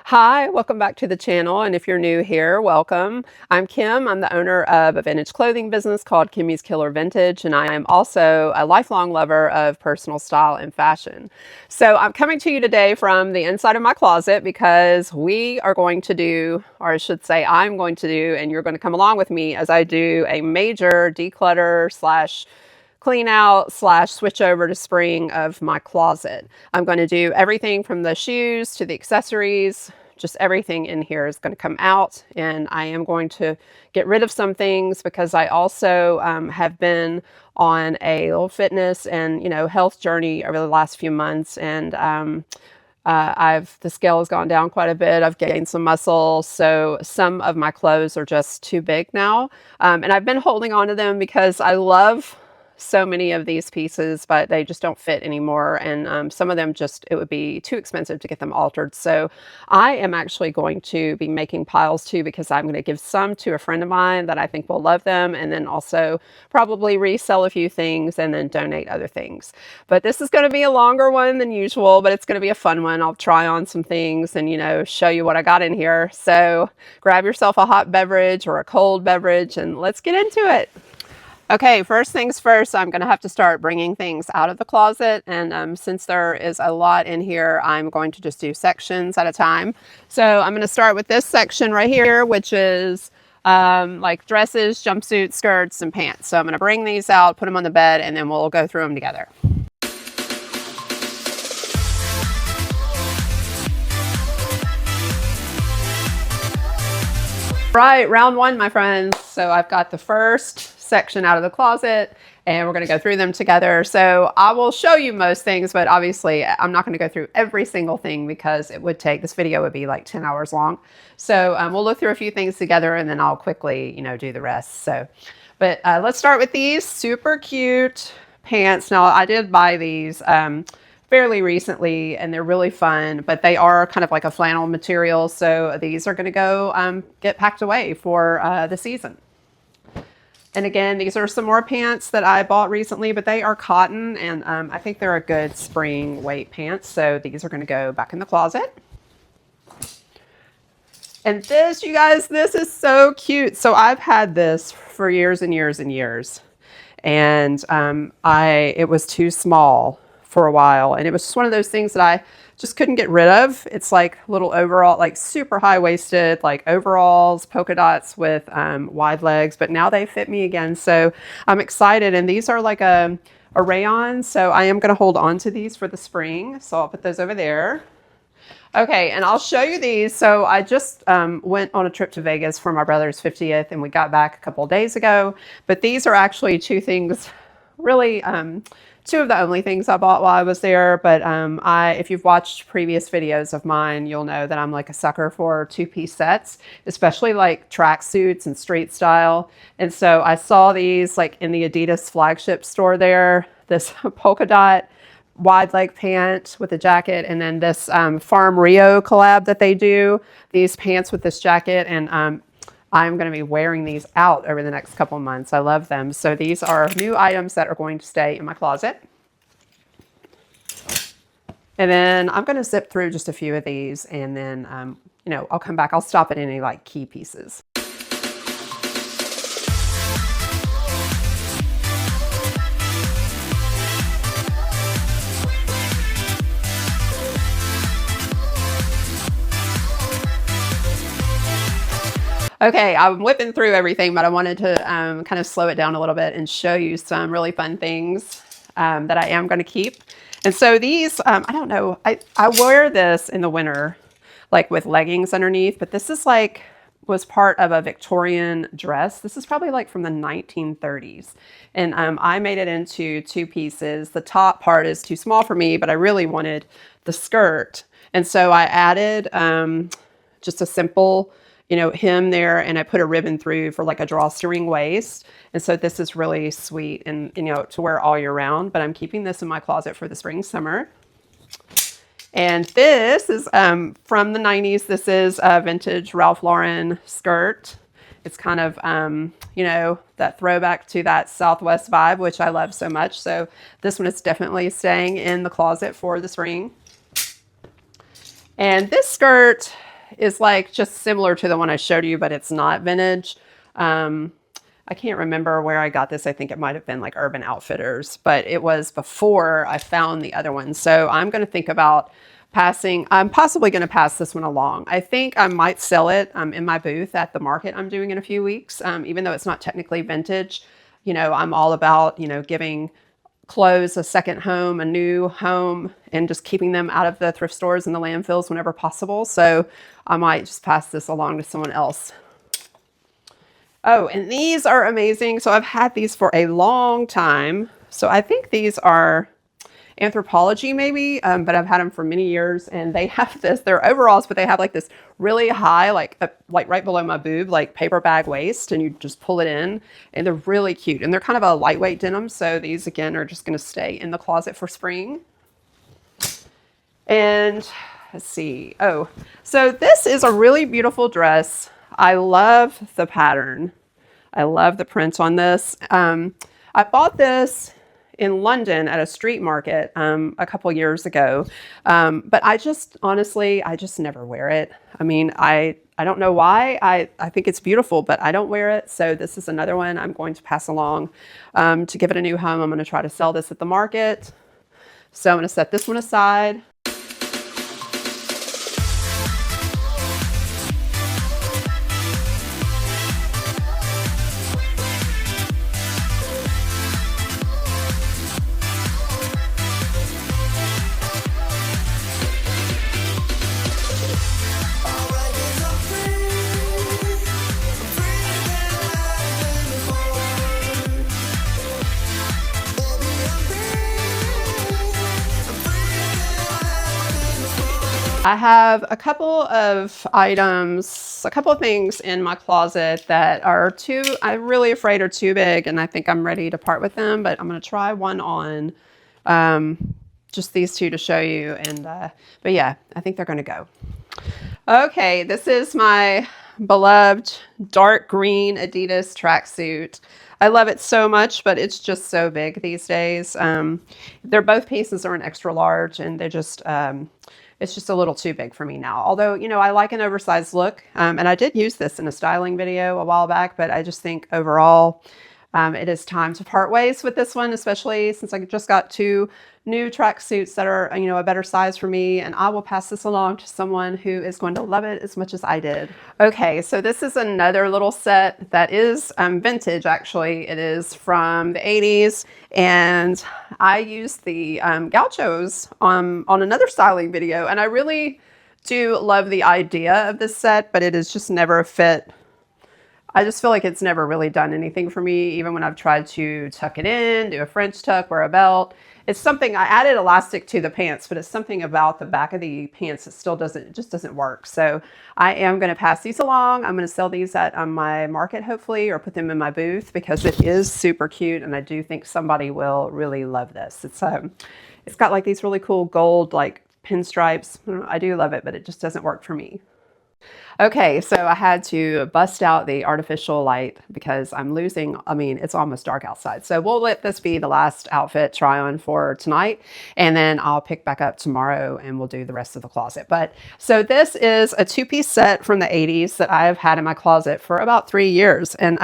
Hi, welcome back to the channel, and if you're new here, welcome. I'm Kim. I'm the owner of a vintage clothing business called Kimmy's Killer Vintage, and I am also a lifelong lover of personal style and fashion. So I'm coming to you today from the inside of my closet because we are going to do, or I should say I'm going to do, and you're going to come along with me as I do a major declutter slash clean out slash switch over to spring of my closet. I'm going to do everything from the shoes to the accessories. Just everything in here is going to come out, and I am going to get rid of some things because I also have been on a little fitness and health journey over the last few months, and the scale has gone down quite a bit. I've gained some muscle, so some of my clothes are just too big now, and I've been holding on to them because I love so many of these pieces, but they just don't fit anymore, and some of them it would be too expensive to get them altered. So I am actually going to be making piles too, because I'm going to give some to a friend of mine that I think will love them, and then also probably resell a few things and then donate other things. But this is going to be a longer one than usual, but it's going to be a fun one. I'll try on some things and show you what I got in here. So grab yourself a hot beverage or a cold beverage and let's get into it. Okay, first things first, I'm going to have to start bringing things out of the closet, and since there is a lot in here, I'm going to just do sections at a time. So I'm going to start with this section right here, which is like dresses, jumpsuits, skirts, and pants. So I'm going to bring these out, put them on the bed, and then we'll go through them together. Right, round one, my friends. So I've got the first section out of the closet, and we're going to go through them together. So I will show you most things, but obviously I'm not going to go through every single thing because this video would be like 10 hours long. So we'll look through a few things together, and then I'll quickly, do the rest. But let's start with these super cute pants. Now I did buy these fairly recently, and they're really fun, but they are kind of like a flannel material. So these are going to go get packed away for the season. And again, these are some more pants that I bought recently, but they are cotton, and I think they're a good spring weight pants. So these are going to go back in the closet. And this, you guys, this is so cute. So I've had this for years and years and years, and it was too small for a while, and it was just one of those things that I just couldn't get rid of. It's like little overall, like super high-waisted, like overalls, polka dots with wide legs, but now they fit me again. So I'm excited, and these are like a rayon, so I am going to hold on to these for the spring. So I'll put those over there. Okay, and I'll show you these. So I just went on a trip to Vegas for my brother's 50th, and we got back a couple of days ago. But these are actually two things, really, two of the only things I bought while I was there. But if you've watched previous videos of mine, you'll know that I'm like a sucker for two-piece sets, especially like track suits and street style. And so I saw these like in the Adidas flagship store there, this polka dot wide leg pant with a jacket, and then this Farm Rio collab that they do, these pants with this jacket, and I'm going to be wearing these out over the next couple months. I love them. So these are new items that are going to stay in my closet. And then I'm going to zip through just a few of these, and then, I'll come back. I'll stop at any like key pieces. Okay, I'm whipping through everything, but I wanted to kind of slow it down a little bit and show you some really fun things that I am going to keep. And so these, I don't know, I wear this in the winter, like with leggings underneath, but this is was part of a Victorian dress. This is probably like from the 1930s. And I made it into two pieces. The top part is too small for me, but I really wanted the skirt. And so I added just a simple hem there, and I put a ribbon through for like a drawstring waist. And so this is really sweet and, to wear all year round, but I'm keeping this in my closet for the spring, summer. And this is from the 90s. This is a vintage Ralph Lauren skirt. It's kind of, that throwback to that Southwest vibe, which I love so much. So this one is definitely staying in the closet for the spring. And this skirt is like just similar to the one I showed you, but it's not vintage. I can't remember where I got this. I think it might have been like Urban Outfitters, but it was before I found the other one. So I'm going to think about I'm possibly going to pass this one along. I think I might sell it in my booth at the market I'm doing in a few weeks, even though it's not technically vintage. You know, I'm all about, you know, giving clothes a second home, a new home, and just keeping them out of the thrift stores and the landfills whenever possible. So I might just pass this along to someone else. Oh, and these are amazing. So I've had these for a long time. So I think these are Anthropology maybe, but I've had them for many years, and they have this, they're overalls, but they have like this really high, like right below my boob, like paper bag waist, and you just pull it in, and they're really cute. And they're kind of a lightweight denim. So these again are just going to stay in the closet for spring. And let's see. Oh, so this is a really beautiful dress. I love the pattern. I love the print on this. I bought this in London at a street market a couple years ago, but I just honestly, I just never wear it. I mean, I don't know why. I think it's beautiful, but I don't wear it. So this is another one I'm going to pass along to give it a new home. I'm going to try to sell this at the market. So I'm going to set this one aside. I have a couple of items, a couple of things in my closet that are I'm really afraid are too big, and I think I'm ready to part with them, but I'm going to try one on, just these two to show you. And, but yeah, I think they're going to go. Okay. This is my beloved dark green Adidas tracksuit. I love it so much, but it's just so big these days. They're both pieces are an extra large, and they're just, it's just a little too big for me now. Although, you know, I like an oversized look. And I did use this in a styling video a while back, but I just think overall, it is time to part ways with this one, especially since I just got two new tracksuits that are, you know, a better size for me. And I will pass this along to someone who is going to love it as much as I did. Okay, so this is another little set that is vintage, actually. It is from the 80s. And I used the gauchos on another styling video. And I really do love the idea of this set, but it has just never fit. I just feel like it's never really done anything for me, even when I've tried to tuck it in, do a French tuck, wear a belt. It's something, I added elastic to the pants, but it's something about the back of the pants that still just doesn't work. So I am going to pass these along. I'm going to sell these at my market, hopefully, or put them in my booth because it is super cute. And I do think somebody will really love this. It's got like these really cool gold, like pinstripes. I do love it, but it just doesn't work for me. Okay, so I had to bust out the artificial light because I'm losing, I mean, it's almost dark outside. So we'll let this be the last outfit try on for tonight, and then I'll pick back up tomorrow and we'll do the rest of the closet. But so this is a two-piece set from the 80s that I've had in my closet for about 3 years. And,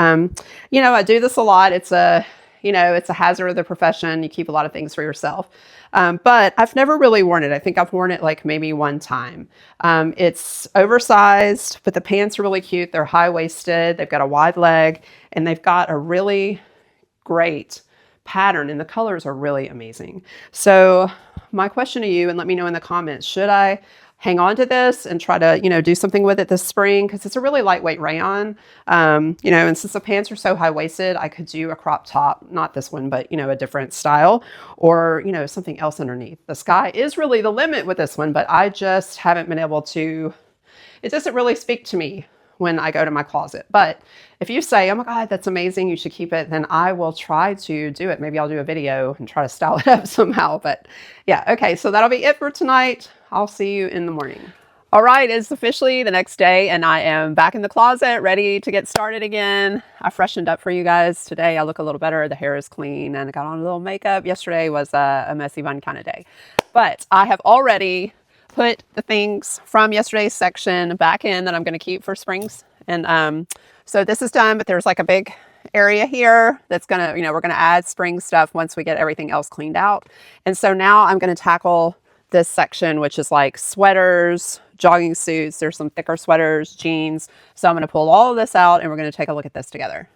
you know, I do this a lot. It's a hazard of the profession. You keep a lot of things for yourself. But I've never really worn it. I think I've worn it like maybe one time. It's oversized, but the pants are really cute. They're high-waisted. They've got a wide leg, and they've got a really great pattern, and the colors are really amazing. So my question to you, and let me know in the comments, should I hang on to this and try to, you know, do something with it this spring? Because it's a really lightweight rayon, you know, and since the pants are so high-waisted, I could do a crop top, not this one, but, you know, a different style, or, you know, something else underneath. The sky is really the limit with this one, but I just haven't been able to, it doesn't really speak to me when I go to my closet. But if you say, oh my God, that's amazing, you should keep it, then I will try to do it. Maybe I'll do a video and try to style it up somehow. But yeah, okay, so that'll be it for tonight. I'll see you in the morning. All right, it's officially the next day, and I am back in the closet, ready to get started again. I freshened up for you guys today. I look a little better. The hair is clean, and I got on a little makeup. Yesterday was a messy, fun kind of day. But I have already put the things from yesterday's section back in that I'm going to keep for springs. And so this is done, but there's like a big area here that's going to, we're going to add spring stuff once we get everything else cleaned out. And so now I'm going to tackle this section, which is like sweaters, jogging suits. There's some thicker sweaters, jeans. So I'm going to pull all of this out and we're going to take a look at this together.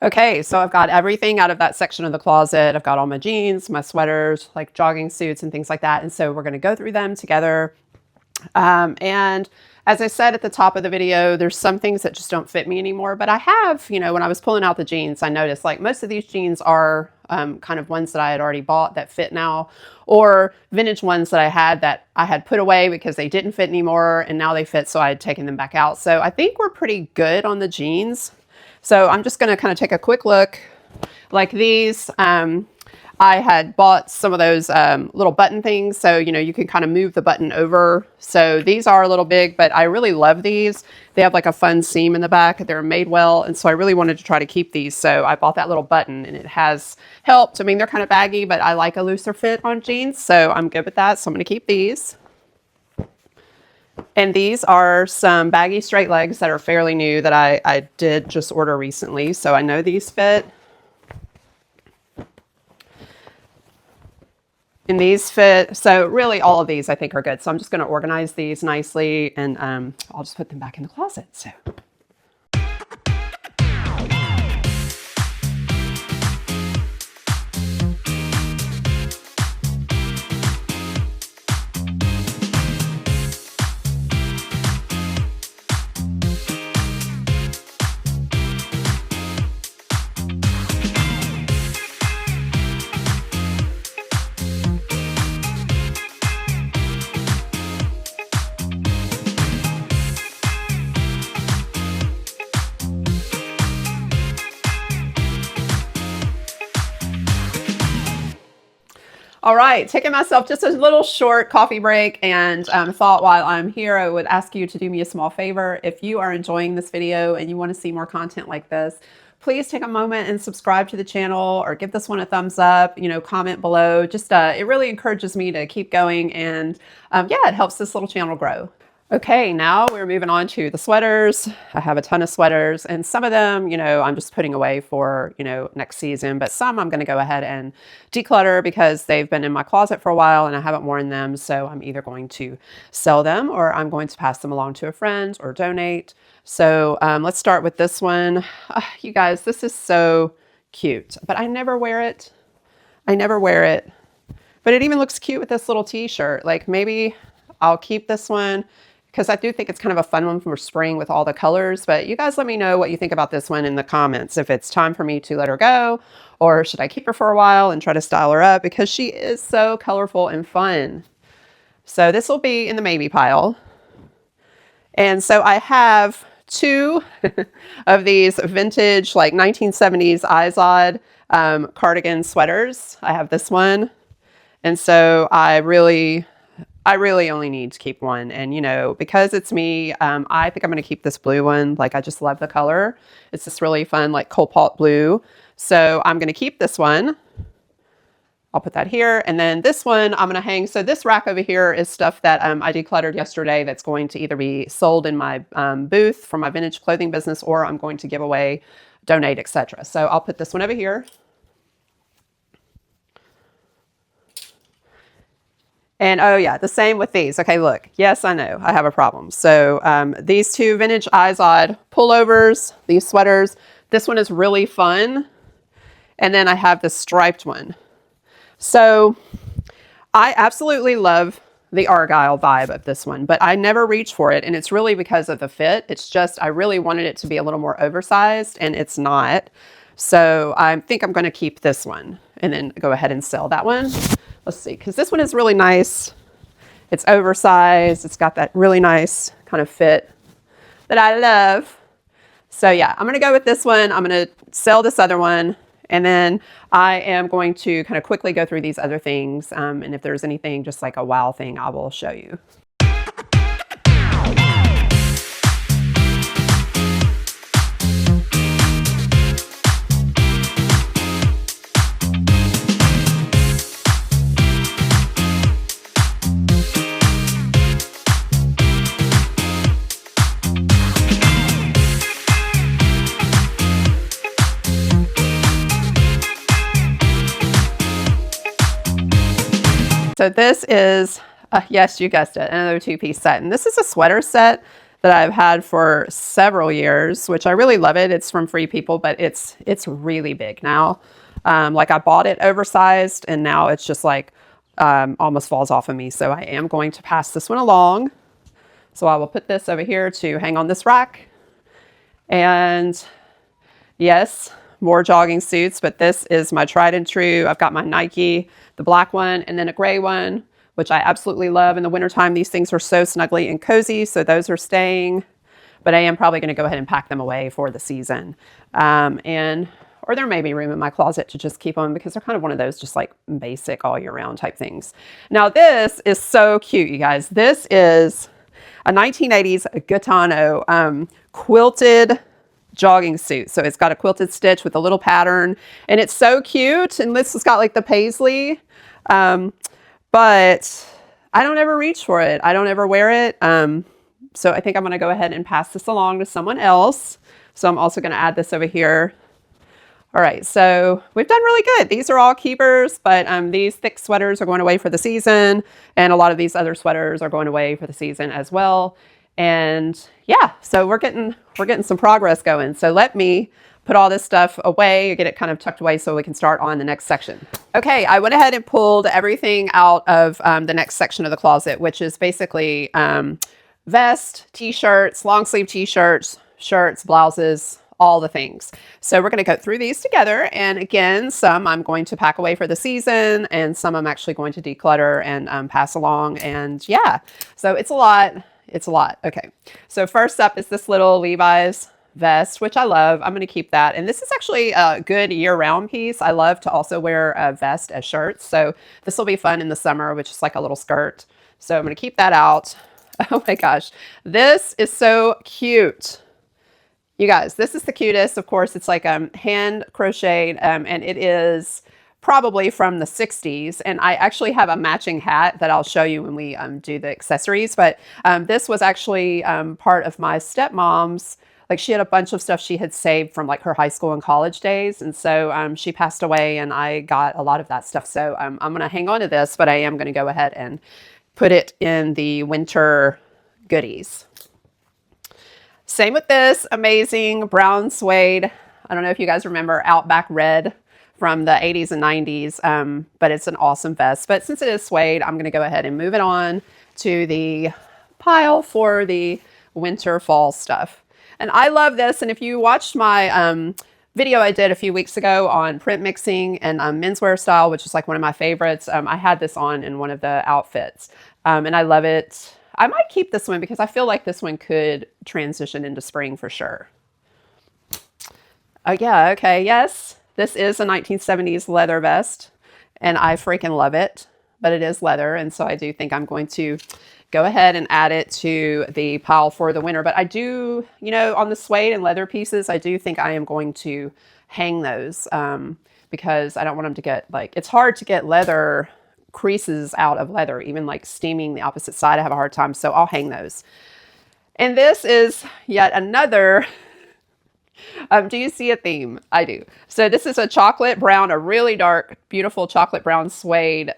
Okay, so I've got everything out of that section of the closet. I've got all my jeans, my sweaters, like jogging suits and things like that. And so we're going to go through them together. And as I said at the top of the video, there's some things that just don't fit me anymore. But I have, when I was pulling out the jeans, I noticed like most of these jeans are kind of ones that I had already bought that fit now, or vintage ones that I had put away because they didn't fit anymore and now they fit, so I had taken them back out. So I think we're pretty good on the jeans. So I'm just going to kind of take a quick look. Like these, I had bought some of those little button things. So, you can kind of move the button over. So these are a little big, but I really love these. They have like a fun seam in the back. They're made well. And so I really wanted to try to keep these. So I bought that little button and it has helped. I mean, they're kind of baggy, but I like a looser fit on jeans. So I'm good with that. So I'm going to keep these. And these are some baggy straight legs that are fairly new that I did just order recently. So I know these fit. And these fit. So really all of these I think are good. So I'm just going to organize these nicely and I'll just put them back in the closet. So. All right, taking myself just a little short coffee break, and thought while I'm here, I would ask you to do me a small favor. If you are enjoying this video and you want to see more content like this, please take a moment and subscribe to the channel or give this one a thumbs up, comment below. Just it really encourages me to keep going, and yeah, it helps this little channel grow. Okay, now we're moving on to the sweaters. I have a ton of sweaters, and some of them, I'm just putting away for, next season, but some I'm going to go ahead and declutter because they've been in my closet for a while and I haven't worn them. So I'm either going to sell them or I'm going to pass them along to a friend or donate. So let's start with this one. You guys, this is so cute, but I never wear it. I never wear it, but it even looks cute with this little t-shirt. Like maybe I'll keep this one, because I do think it's kind of a fun one for spring with all the colors. But you guys let me know what you think about this one in the comments. If it's time for me to let her go, or should I keep her for a while and try to style her up, because she is so colorful and fun. So this will be in the maybe pile. And so I have two of these vintage like 1970s Izod cardigan sweaters. I have this one. And so I really only need to keep one. And, because it's me, I think I'm going to keep this blue one. Like, I just love the color. It's this really fun, like cobalt blue. So I'm going to keep this one. I'll put that here. And then this one I'm going to hang. So this rack over here is stuff that I decluttered yesterday that's going to either be sold in my booth for my vintage clothing business, or I'm going to give away, donate, etc. So I'll put this one over here. And oh yeah, the same with these. Okay, look, yes, I know I have a problem. So these two vintage Izod pullovers, these sweaters, this one is really fun. And then I have this striped one. So I absolutely love the Argyle vibe of this one, but I never reach for it. And it's really because of the fit. It's just, I really wanted it to be a little more oversized, and it's not. So I think I'm going to keep this one and then go ahead and sell that one. Let's see, because this one is really nice. It's oversized. It's got that really nice kind of fit that I love. So yeah, I'm going to go with this one. I'm going to sell this other one, And then I am going to kind of quickly go through these other things. And if there's anything just like a wow thing, I will show you. So this is, yes, you guessed it, another two-piece set. And this is a sweater set that I've had for several years, which I really love it. It's from Free People, but it's really big now. Like I bought it oversized and now it's just like almost falls off of me. So I am going to pass this one along. So I will put this over here to hang on this rack. And yes, more jogging suits, but this is my tried and true. I've got my Nike, the black one, and then a gray one, which I absolutely love. In the wintertime, these things are so snuggly and cozy, so those are staying. But I am probably going to go ahead and pack them away for the season. Or there may be room in my closet to just keep them because they're kind of one of those just like basic all year round type things. Now this is so cute, you guys. This is a 1980s Gitano quilted jogging suit. So it's got a quilted stitch with a little pattern and it's so cute. And this has got like the paisley, but I don't ever reach for it. I don't ever wear it. So I think I'm going to go ahead and pass this along to someone else. So I'm also going to add this over here. All right, so we've done really good. These are all keepers, but these thick sweaters are going away for the season. And a lot of these other sweaters are going away for the season as well. And yeah, so we're getting some progress going. So let me put all this stuff away, get it kind of tucked away so we can start on the next section. Okay, I went ahead and pulled everything out of the next section of the closet, which is basically vest, t-shirts, long sleeve t-shirts, shirts, blouses, all the things. So we're going to go through these together. And again, some I'm going to pack away for the season and some I'm actually going to declutter and pass along. And yeah, so it's a lot. It's a lot. Okay. So first up is this little Levi's vest, which I love. I'm going to keep that. And this is actually a good year-round piece. I love to also wear a vest as shirts. So this will be fun in the summer, which is like a little skirt. So I'm going to keep that out. Oh my gosh. This is so cute. You guys, this is the cutest. Of course, it's like hand crocheted and it is probably from the 60s. And I actually have a matching hat that I'll show you when we do the accessories. But this was actually part of my stepmom's, like she had a bunch of stuff she had saved from like her high school and college days. And so she passed away and I got a lot of that stuff. So I'm going to hang on to this, but I am going to go ahead and put it in the winter goodies. Same with this amazing brown suede. I don't know if you guys remember Outback Red from the 80s and 90s, but it's an awesome vest. But since it is suede, I'm going to go ahead and move it on to the pile for the winter fall stuff. And I love this. And if you watched my video I did a few weeks ago on print mixing and menswear style, which is like one of my favorites, I had this on in one of the outfits. And I love it. I might keep this one because I feel like this one could transition into spring for sure. Oh yeah, okay, yes. This is a 1970s leather vest and I freaking love it, but it is leather. And so I do think I'm going to go ahead and add it to the pile for the winter. But I do, you know, on the suede and leather pieces, I do think I am going to hang those because I don't want them to get like, it's hard to get leather creases out of leather, even like steaming the opposite side. I have a hard time, so I'll hang those. And this is yet another, do you see a theme? I do. So this is a chocolate brown, a really dark, beautiful chocolate brown suede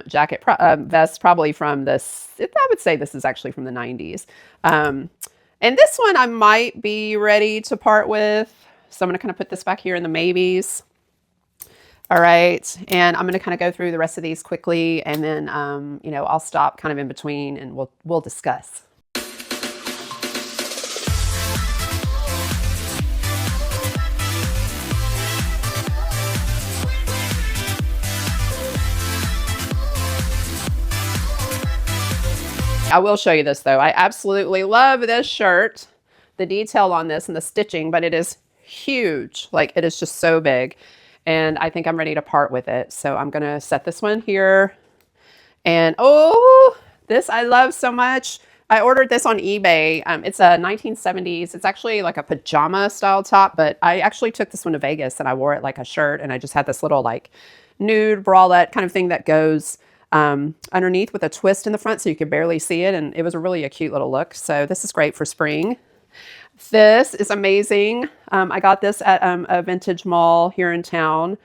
jacket vest, probably from this, I would say this is actually from the 90s. And this one I might be ready to part with. So I'm going to kind of put this back here in the maybes. All right, and I'm going to kind of go through the rest of these quickly, and then, you know, I'll stop kind of in between, and we'll discuss. I will show you this though. I absolutely love this shirt, the detail on this and the stitching, but it is huge. Like it is just so big. and I think I'm ready to part with it. So I'm going to set this one here. And oh, this I love so much. I ordered this on eBay. It's a 1970s. It's actually like a pajama style top, but I actually took this one to Vegas and I wore it like a shirt, and I just had this little like nude bralette kind of thing that goes underneath with a twist in the front so you could barely see it, and it was really a cute little look. So this is great for spring. This is amazing. I got this at a vintage mall here in town,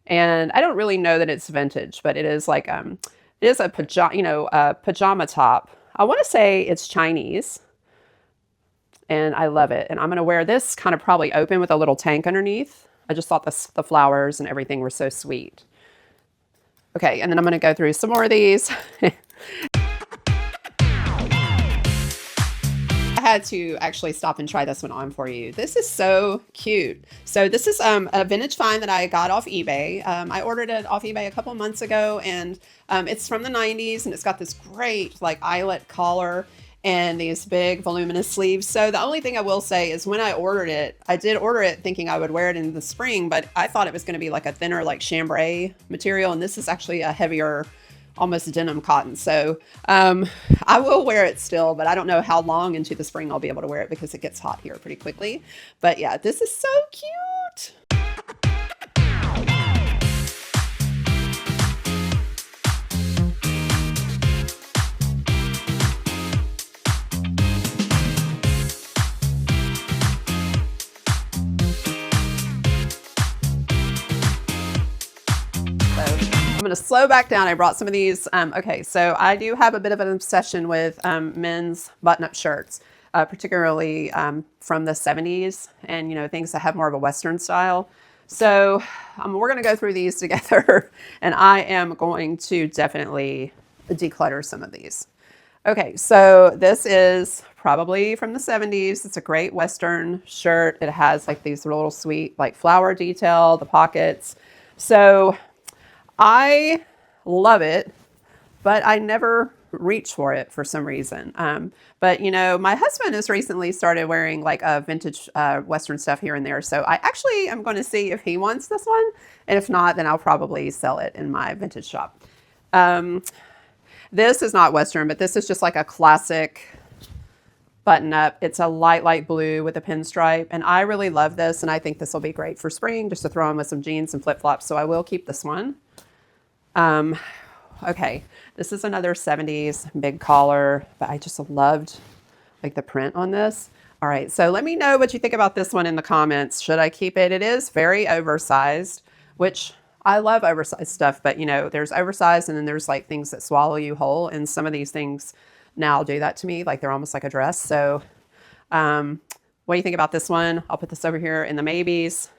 and I don't really know that it's vintage, but it is like it is a pajama top. I want to say it's Chinese, and I love it. And I'm going to wear this kind of probably open with a little tank underneath. I just thought the flowers and everything were so sweet. Okay, and then I'm going to go through some more of these. I had to actually stop and try this one on for you. This is so cute. So this is a vintage find that I got off eBay. I ordered it off eBay a couple months ago, and it's from the 90s, and it's got this great like eyelet collar and these big voluminous sleeves. So the only thing I will say is when I ordered it, I did order it thinking I would wear it in the spring, but I thought it was going to be like a thinner like chambray material, and this is actually a heavier almost denim cotton. So I will wear it still, but I don't know how long into the spring I'll be able to wear it because it gets hot here pretty quickly. But yeah, this is so cute. I'm going to slow back down. I brought some of these. Okay, so I do have a bit of an obsession with men's button-up shirts, particularly from the 70s, and you know, things that have more of a Western style. So we're going to go through these together, and I am going to definitely declutter some of these. Okay, so this is probably from the 70s. It's a great Western shirt. It has like these little sweet like flower detail, the pockets. So I love it, but I never reach for it for some reason. But you know, my husband has recently started wearing like a vintage Western stuff here and there. So I actually am going to see if he wants this one. And if not, then I'll probably sell it in my vintage shop. This is not Western, but this is just like a classic button up. It's a light blue with a pinstripe. And I really love this. And I think this will be great for spring, just to throw on with some jeans and flip flops. So I will keep this one. Okay, this is another 70s big collar, but I just loved like the print on this. All right, so let me know what you think about this one in the comments. Should I keep it? It is very oversized, which I love oversized stuff, but you know, there's oversized and then there's like things that swallow you whole. And some of these things now do that to me, like they're almost like a dress. So what do you think about this one? I'll put this over here in the maybes.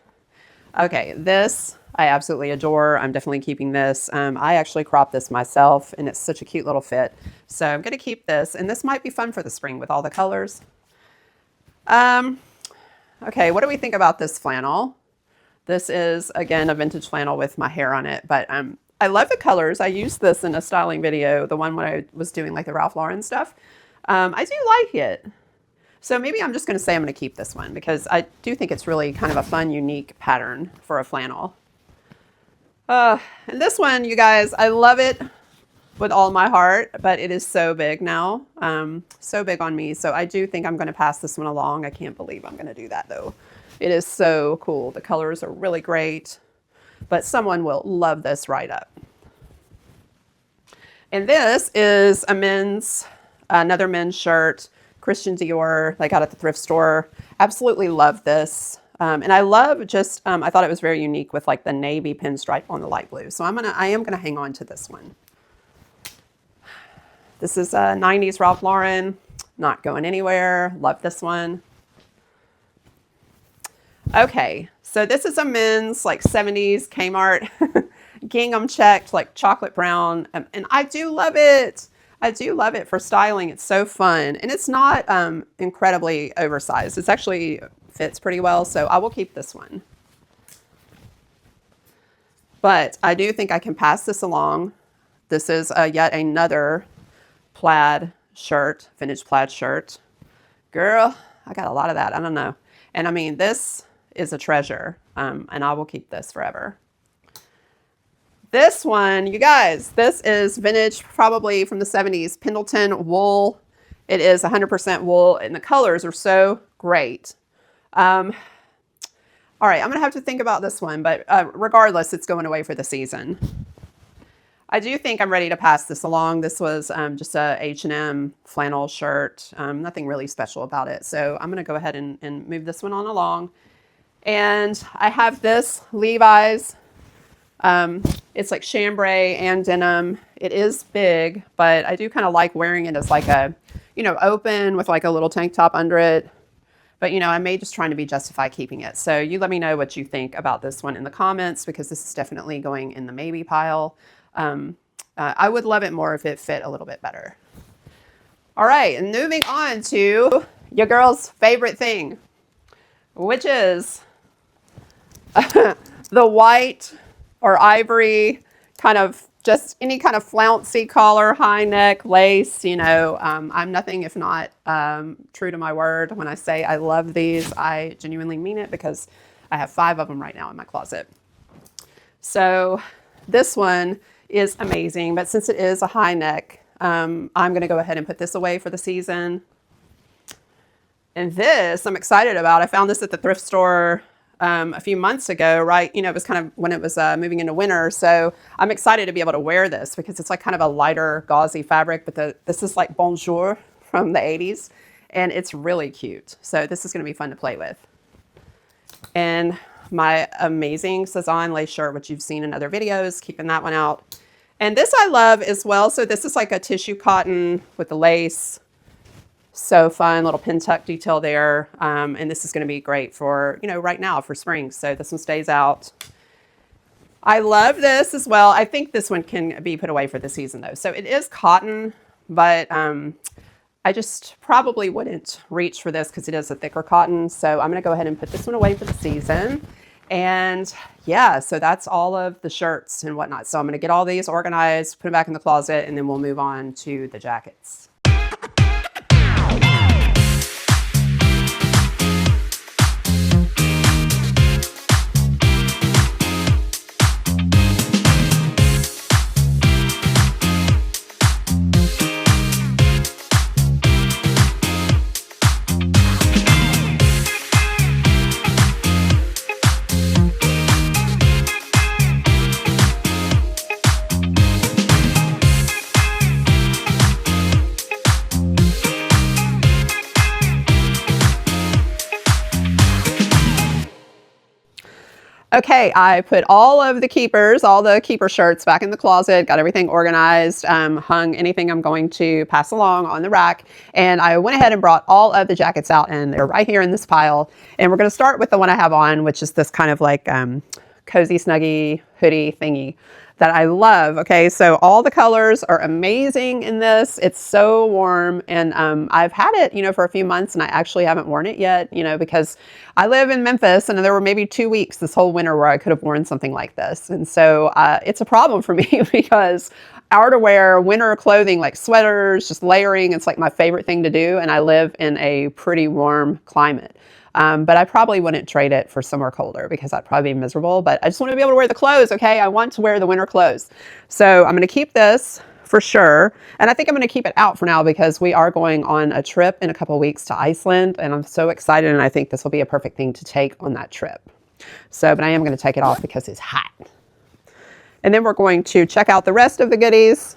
Okay, this I absolutely adore. I'm definitely keeping this. I actually cropped this myself, and it's such a cute little fit. So I'm going to keep this, and this might be fun for the spring with all the colors. Okay, what do we think about this flannel? This is, again, a vintage flannel with my hair on it, but I love the colors. I used this in a styling video, the one when I was doing like the Ralph Lauren stuff. I do like it. So maybe I'm just going to say I'm going to keep this one because I do think it's really kind of a fun, unique pattern for a flannel. And this one, you guys, I love it with all my heart, but it is so big now, so big on me. So I do think I'm going to pass this one along. I can't believe I'm going to do that though. It is so cool. The colors are really great, but someone will love this right up. And this is another men's shirt, Christian Dior, I got at the thrift store. Absolutely love this. And I love just, I thought it was very unique with like the navy pinstripe on the light blue. So I am gonna hang on to this one. This is a 90s Ralph Lauren, not going anywhere. Love this one. Okay, so this is a men's like 70s Kmart gingham checked, like chocolate brown. And I do love it. I do love it for styling. It's so fun. And it's not incredibly oversized. It's actually fits pretty well. So I will keep this one. But I do think I can pass this along. This is yet another plaid shirt, vintage plaid shirt. Girl, I got a lot of that. I don't know. And I mean, this is a treasure. And I will keep this forever. This one, you guys, this is vintage, probably from the 70s, Pendleton wool. It is 100% wool, and the colors are so great. All right, I'm gonna have to think about this one, but regardless, it's going away for the season. I do think I'm ready to pass this along. This was just a H&M flannel shirt, nothing really special about it. So I'm gonna go ahead and move this one on along. And I have this Levi's. It's like chambray and denim. It is big, but I do kind of like wearing it as like a, open with like a little tank top under it. But, I may just trying to be justified keeping it. So you let me know what you think about this one in the comments, because this is definitely going in the maybe pile. I would love it more if it fit a little bit better. All right, and moving on to your girl's favorite thing, which is the white or ivory, kind of just any kind of flouncy collar, high neck, lace. I'm nothing if not true to my word. When I say I love these, I genuinely mean it, because I have 5 of them right now in my closet. So this one is amazing, but since it is a high neck, I'm gonna go ahead and put this away for the season. And this I'm excited about. I found this at the thrift store a few months ago, right? It was kind of when it was moving into winter. So I'm excited to be able to wear this, because it's like kind of a lighter gauzy fabric, but this is like Bonjour from the 80s, and it's really cute. So this is gonna be fun to play with. And my amazing Cezanne lace shirt, which you've seen in other videos, keeping that one out. And this I love as well. So this is like a tissue cotton with the lace. So fun, little pin tuck detail there. And this is gonna be great for, right now for spring. So this one stays out. I love this as well. I think this one can be put away for the season though. So it is cotton, but I just probably wouldn't reach for this because it is a thicker cotton. So I'm gonna go ahead and put this one away for the season. And yeah, so that's all of the shirts and whatnot. So I'm gonna get all these organized, put them back in the closet, and then we'll move on to the jackets. Okay, I put all of the keepers, all the keeper shirts back in the closet, got everything organized, hung anything I'm going to pass along on the rack, and I went ahead and brought all of the jackets out, and they're right here in this pile. And we're gonna start with the one I have on, which is this kind of like cozy snuggy hoodie thingy that I love. Okay, so all the colors are amazing in this. It's so warm, and I've had it, for a few months, and I actually haven't worn it yet, because I live in Memphis, and there were maybe 2 weeks this whole winter where I could have worn something like this. And so it's a problem for me because outerwear, winter clothing like sweaters, just layering, it's like my favorite thing to do, and I live in a pretty warm climate. But I probably wouldn't trade it for somewhere colder because I'd probably be miserable, but I just want to be able to wear the clothes, okay? I want to wear the winter clothes. So I'm going to keep this for sure. And I think I'm going to keep it out for now because we are going on a trip in a couple of weeks to Iceland, and I'm so excited, and I think this will be a perfect thing to take on that trip. So, but I am going to take it off because it's hot. And then we're going to check out the rest of the goodies.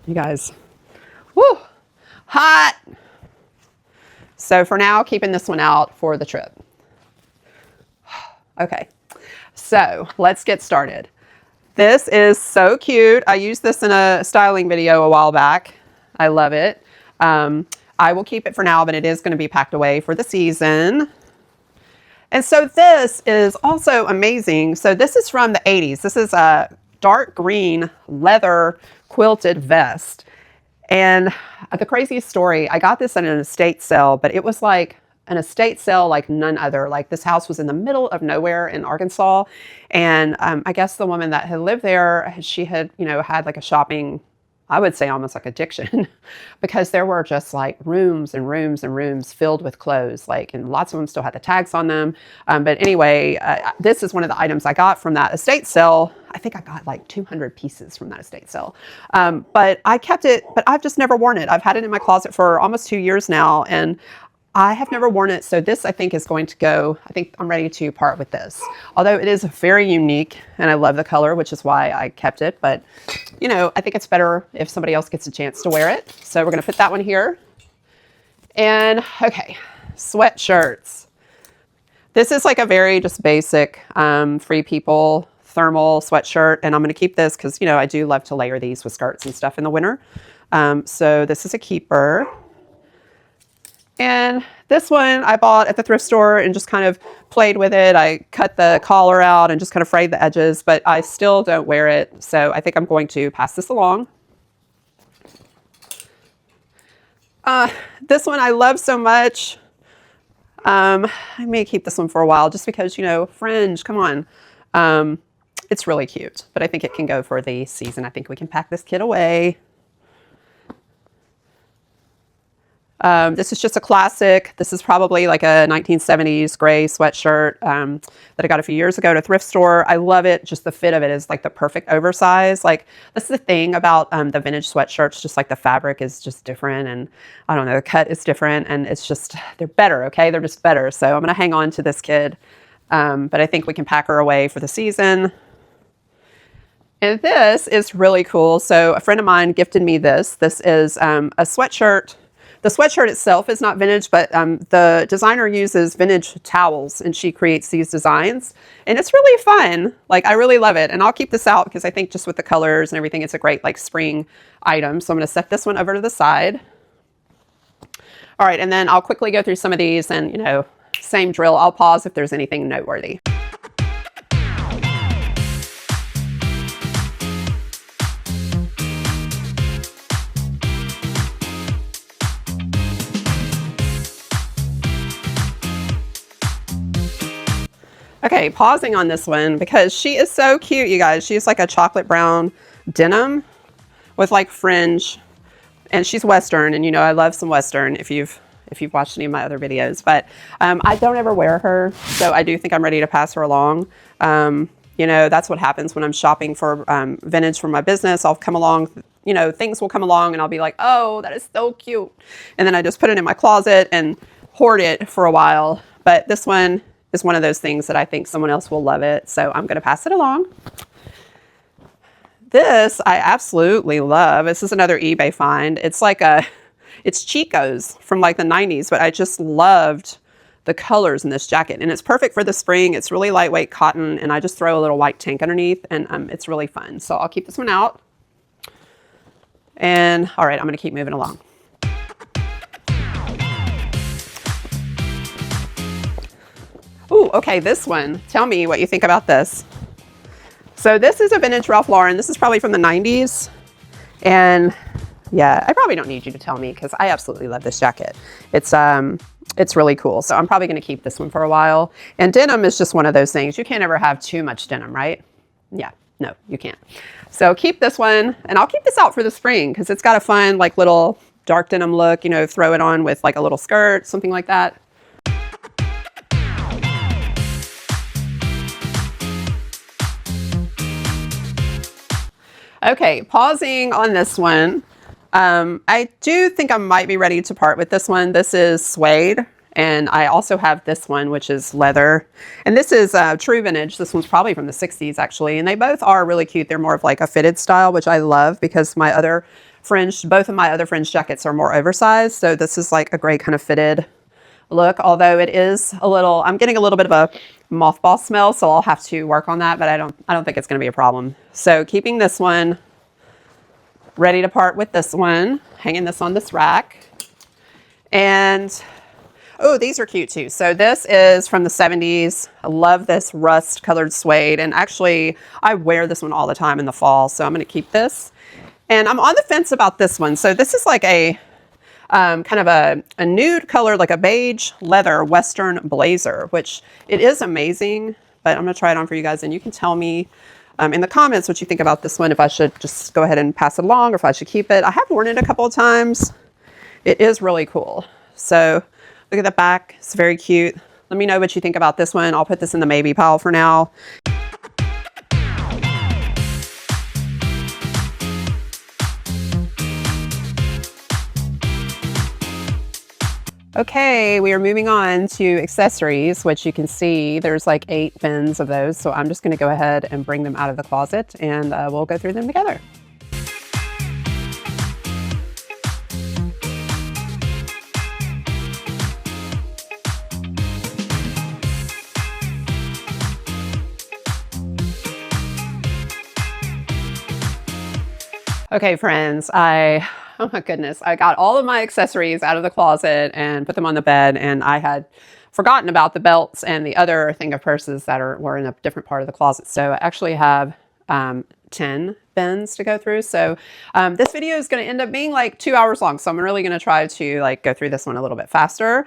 You guys, whoo, hot. So for now, keeping this one out for the trip. Okay, so let's get started. This is so cute. I used this in a styling video a while back. I love it. I will keep it for now, but it is going to be packed away for the season. And so this is also amazing. So this is from the 80s. This is a dark green leather quilted vest. And the craziest story, I got this at an estate sale, but it was like an estate sale like none other. Like this house was in the middle of nowhere in Arkansas. And I guess the woman that had lived there, she had, had like a shopping I would say almost like addiction because there were just like rooms and rooms and rooms filled with clothes, like, and lots of them still had the tags on them. But anyway, this is one of the items I got from that estate sale. I think I got like 200 pieces from that estate sale. But I kept it, but I've just never worn it. I've had it in my closet for almost 2 years now, and I have never worn it, so this I think is going to go. I think I'm ready to part with this. Although it is very unique, and I love the color, which is why I kept it. But, you know, I think it's better if somebody else gets a chance to wear it. So we're going to put that one here. And, okay, sweatshirts. This is like a very just basic Free People thermal sweatshirt, and I'm going to keep this because, you know, I do love to layer these with skirts and stuff in the winter. So this is a keeper. And this one I bought at the thrift store and just kind of played with it. I cut the collar out and just kind of frayed the edges, but I still don't wear it. So I think I'm going to pass this along. This one I love so much. I may keep this one for a while just because, you know, fringe, come on. It's really cute, but I think it can go for the season. I think we can pack this kid away. This is just a classic. This is probably like a 1970s gray sweatshirt that I got a few years ago at a thrift store. I love it. Just the fit of it is like the perfect oversize. Like, that's the thing about the vintage sweatshirts, just like the fabric is just different, and I don't know, the cut is different, and it's just, they're better, okay? They're just better. So I'm going to hang on to this kid, but I think we can pack her away for the season. And this is really cool. So a friend of mine gifted me this. This is a sweatshirt. The sweatshirt itself is not vintage, but the designer uses vintage towels, and she creates these designs, and it's really fun. Like, I really love it, and I'll keep this out because I think just with the colors and everything, it's a great like spring item. So I'm going to set this one over to the side. All right, and then I'll quickly go through some of these, and, you know, same drill. I'll pause if there's anything noteworthy. Okay, pausing on this one because she is so cute, you guys. She's like a chocolate brown denim with like fringe, and she's Western, and you know I love some Western if you've watched any of my other videos. But I don't ever wear her, so I do think I'm ready to pass her along. You know, that's what happens when I'm shopping for vintage for my business. I'll come along, you know, things will come along, and I'll be like, oh, that is so cute, and then I just put it in my closet and hoard it for a while. But this one is one of those things that I think someone else will love it, so I'm going to pass it along. This I absolutely love. This is another eBay find. It's like it's Chico's from like the 90s, but I just loved the colors in this jacket, and it's perfect for the spring. It's really lightweight cotton, and I just throw a little white tank underneath, and it's really fun. So I'll keep this one out. And all right, I'm going to keep moving along. Ooh, okay, this one. Tell me what you think about this. So this is a vintage Ralph Lauren. This is probably from the 90s. And yeah, I probably don't need you to tell me because I absolutely love this jacket. It's really cool. So I'm probably going to keep this one for a while. And denim is just one of those things. You can't ever have too much denim, right? Yeah, no, you can't. So keep this one, and I'll keep this out for the spring because it's got a fun like little dark denim look, you know, throw it on with like a little skirt, something like that. Okay, pausing on this one. I do think I might be ready to part with this one. This is suede, and I also have this one, which is leather. And this is true vintage. This one's probably from the 60s, actually. And they both are really cute. They're more of like a fitted style, which I love because both of my other fringe jackets are more oversized. So this is like a great kind of fitted look, although it is a little, I'm getting a little bit of a mothball smell, so I'll have to work on that, but I don't think it's going to be a problem. So keeping this one, ready to part with this one, hanging this on this rack. And oh, these are cute too. So this is from the 70s. I love this rust colored suede, and actually I wear this one all the time in the fall, so I'm going to keep this. And I'm on the fence about this one. So this is like a kind of a nude color, like a beige leather Western blazer, which it is amazing, but I'm going to try it on for you guys, and you can tell me in the comments what you think about this one, if I should just go ahead and pass it along or if I should keep it. I have worn it a couple of times. It is really cool. So look at the back. It's very cute. Let me know what you think about this one. I'll put this in the maybe pile for now. Okay, we are moving on to accessories, which you can see there's like 8 bins of those. So I'm just going to go ahead and bring them out of the closet and we'll go through them together. Okay, friends, oh my goodness, I got all of my accessories out of the closet and put them on the bed, and I had forgotten about the belts and the other thing of purses that were in a different part of the closet. So I actually have 10 bins to go through. So this video is going to end up being like 2 hours long. So I'm really going to try to like go through this one a little bit faster.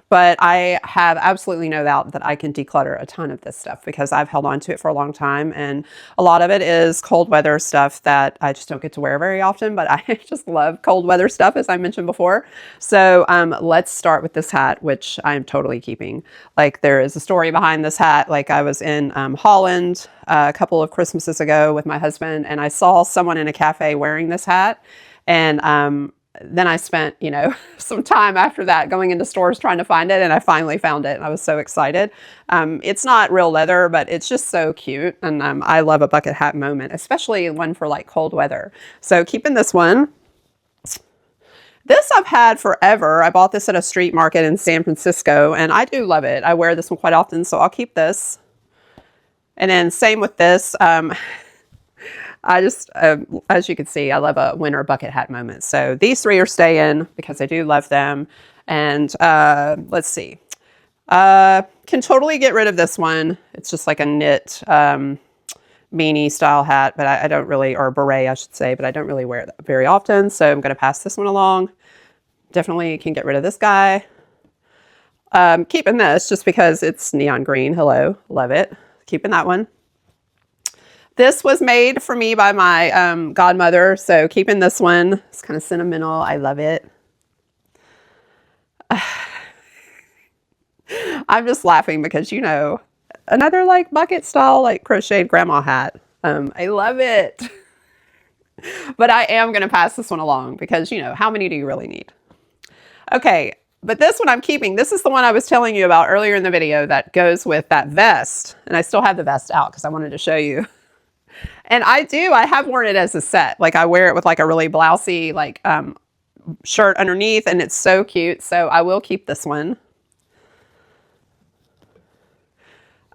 But I have absolutely no doubt that I can declutter a ton of this stuff because I've held on to it for a long time. And a lot of it is cold weather stuff that I just don't get to wear very often, but I just love cold weather stuff, as I mentioned before. So let's start with this hat, which I'm totally keeping. Like, there is a story behind this hat. Like, I was in Holland a couple of Christmases ago with my husband, and I saw someone in a cafe wearing this hat. And then I spent, you know, some time after that going into stores trying to find it, and I finally found it, and I was so excited. It's not real leather, but it's just so cute, and I love a bucket hat moment, especially one for like cold weather. So keeping this one. This I've had forever. I bought this at a street market in San Francisco, and I do love it. I wear this one quite often, so I'll keep this. And then same with this. I just, as you can see, I love a winter bucket hat moment. So these 3 are staying because I do love them. And let's see. Can totally get rid of this one. It's just like a knit beanie style hat, but I don't really, or beret, I should say, but I don't really wear that very often. So I'm going to pass this one along. Definitely can get rid of this guy. Keeping this just because it's neon green. Hello, love it. Keeping that one. This was made for me by my godmother, so keeping this one. It's kind of sentimental. I love it. I'm just laughing because, you know, another like bucket style, like crocheted grandma hat. I love it. But I am going to pass this one along because, you know, how many do you really need? Okay, but this one I'm keeping. This is the one I was telling you about earlier in the video that goes with that vest. And I still have the vest out because I wanted to show you. And I have worn it as a set. Like, I wear it with like a really blousy like shirt underneath, and it's so cute. So I will keep this one.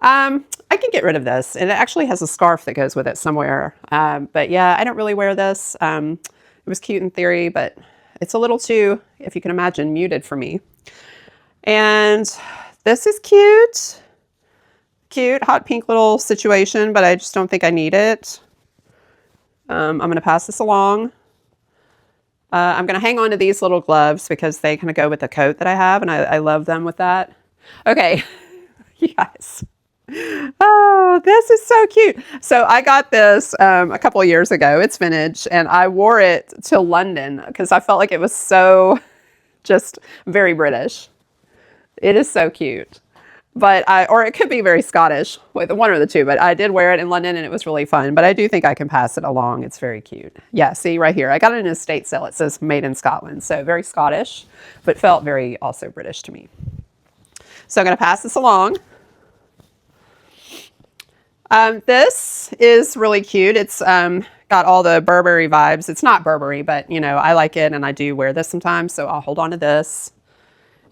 I can get rid of this. And it actually has a scarf that goes with it somewhere. But yeah, I don't really wear this. It was cute in theory, but it's a little too, if you can imagine, muted for me. And this is cute. Cute, hot pink little situation, but I just don't think I need it. I'm going to pass this along. I'm going to hang on to these little gloves because they kind of go with the coat that I have, and I love them with that. Okay, you guys. Oh, this is so cute. So I got this a couple of years ago. It's vintage, and I wore it to London because I felt like it was so just very British. It is so cute. But or it could be very Scottish, with one or the two, but I did wear it in London and it was really fun. But I do think I can pass it along. It's very cute. Yeah, see right here. I got it in an estate sale. It says made in Scotland. So very Scottish, but felt very also British to me. So I'm going to pass this along. This is really cute. It's got all the Burberry vibes. It's not Burberry, but you know, I like it and I do wear this sometimes. So I'll hold on to this.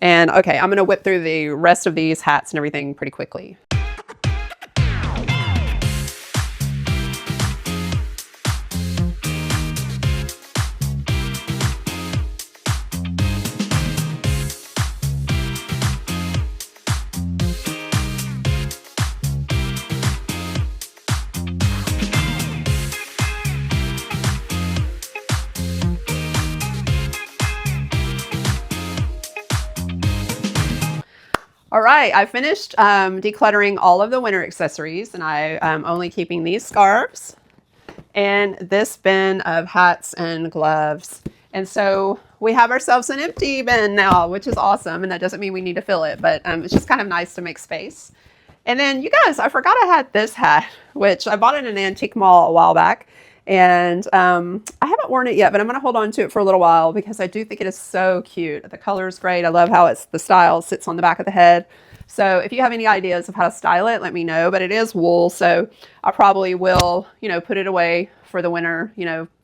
And okay, I'm going to whip through the rest of these hats and everything pretty quickly. All right, I finished decluttering all of the winter accessories, and I am only keeping these scarves and this bin of hats and gloves. And so we have ourselves an empty bin now, which is awesome. And that doesn't mean we need to fill it, but it's just kind of nice to make space. And then you guys, I forgot I had this hat, which I bought at an antique mall a while back. And I haven't worn it yet, but I'm going to hold on to it for a little while because I do think it is so cute. The color is great. I love how the style sits on the back of the head. So if you have any ideas of how to style it, let me know. But it is wool, so I probably will, put it away for the winter,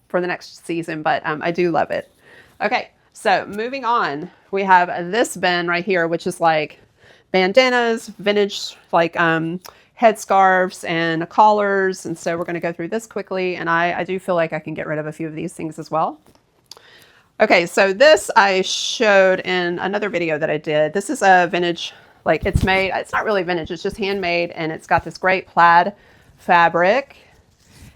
for the next season. But I do love it. Okay, so moving on, we have this bin right here, which is like bandanas, vintage, like headscarves and collars. And so we're going to go through this quickly. And I do feel like I can get rid of a few of these things as well. Okay, so this I showed in another video that I did. This is a vintage, like it's not really vintage, it's just handmade, and it's got this great plaid fabric.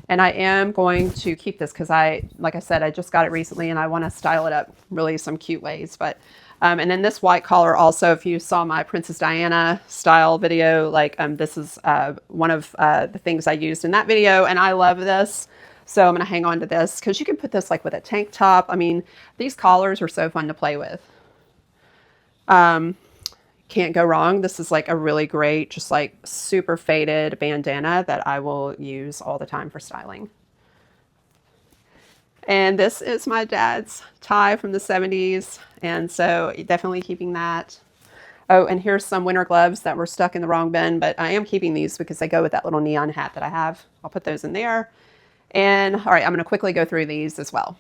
And I am going to keep this because like I said, I just got it recently and I want to style it up really some cute ways. But and then this white collar also, if you saw my Princess Diana style video, like this is one of the things I used in that video, and I love this. So I'm going to hang on to this because you can put this like with a tank top. I mean, these collars are so fun to play with. Can't go wrong. This is like a really great, just like super faded bandana that I will use all the time for styling. And this is my dad's tie from the 70s. And so definitely keeping that. Oh, and here's some winter gloves that were stuck in the wrong bin, but I am keeping these because they go with that little neon hat that I have. I'll put those in there. And all right, I'm going to quickly go through these as well.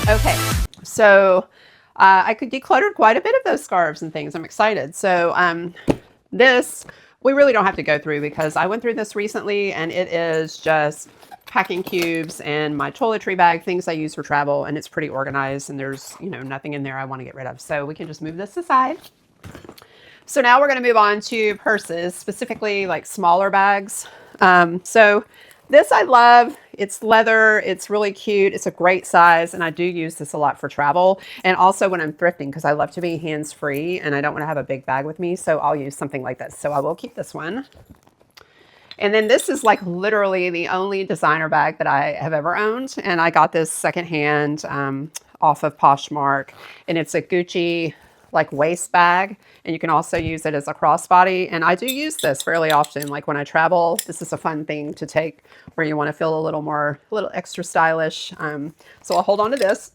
Okay, so I could declutter quite a bit of those scarves and things. I'm excited. So this, we really don't have to go through because I went through this recently, and it is just packing cubes and my toiletry bag, things I use for travel, and it's pretty organized, and there's, nothing in there I want to get rid of. So we can just move this aside. So now we're going to move on to purses, specifically like smaller bags. So this I love. It's leather. It's really cute. It's a great size. And I do use this a lot for travel. And also when I'm thrifting, because I love to be hands-free and I don't want to have a big bag with me. So I'll use something like this. So I will keep this one. And then this is like literally the only designer bag that I have ever owned. And I got this secondhand off of Poshmark. And it's a Gucci like waist bag, and you can also use it as a crossbody. And I do use this fairly often, like when I travel. This is a fun thing to take where you want to feel a little extra stylish. So I'll hold on to this.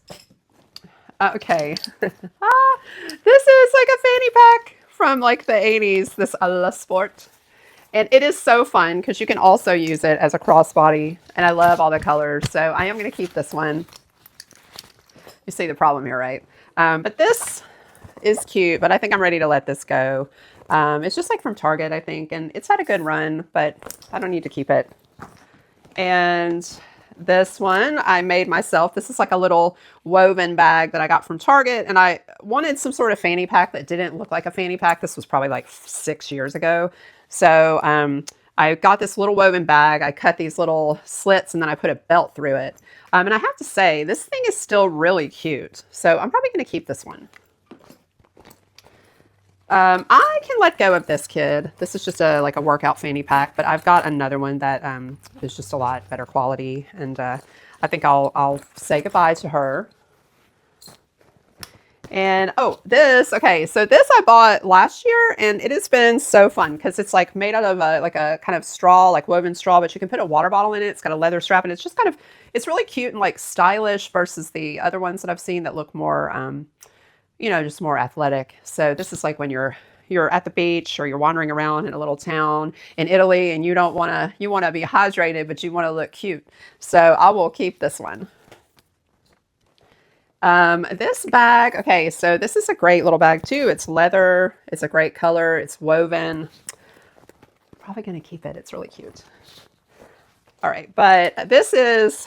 Okay, this is like a fanny pack from like the 80s, this a la sport. And it is so fun because you can also use it as a crossbody, and I love all the colors. So I am going to keep this one. You see the problem here, right? But this is cute, but I think I'm ready to let this go. It's just like from Target, I think, and it's had a good run, but I don't need to keep it. And this one I made myself. This is like a little woven bag that I got from Target, and I wanted some sort of fanny pack that didn't look like a fanny pack. This was probably like 6 years ago. So I got this little woven bag. I cut these little slits, and then I put a belt through it. And I have to say, this thing is still really cute. So I'm probably going to keep this one. I can let go of this kid. This is just like a workout fanny pack, but I've got another one that is just a lot better quality, and I think I'll say goodbye to her. And oh, okay, so this I bought last year, and it has been so fun because it's like made out of like a kind of straw, like woven straw, but you can put a water bottle in it. It's got a leather strap, and it's just it's really cute and like stylish versus the other ones that I've seen that look more just more athletic. So this is like when you're you're at the beach or you're wandering around in a little town in Italy and you don't want to, you want to be hydrated, but you want to look cute. So I will keep this one. This bag, okay, so this is a great little bag too. It's leather. It's a great color. It's woven. Probably going to keep it. It's really cute. All right, but this is,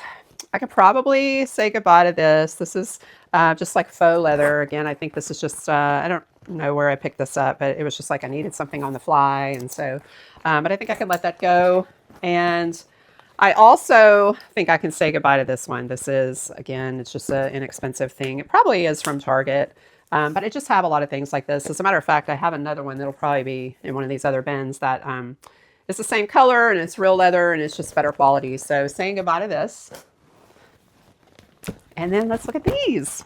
I could probably say goodbye to this. This is just like faux leather. Again, I think this is just, I don't know where I picked this up, but it was just like I needed something on the fly. And so, but I think I could let that go. And I also think I can say goodbye to this one. This is, again, it's just an inexpensive thing. It probably is from Target, but I just have a lot of things like this. As a matter of fact, I have another one that'll probably be in one of these other bins that it's the same color and it's real leather and it's just better quality. So saying goodbye to this. And then let's look at these.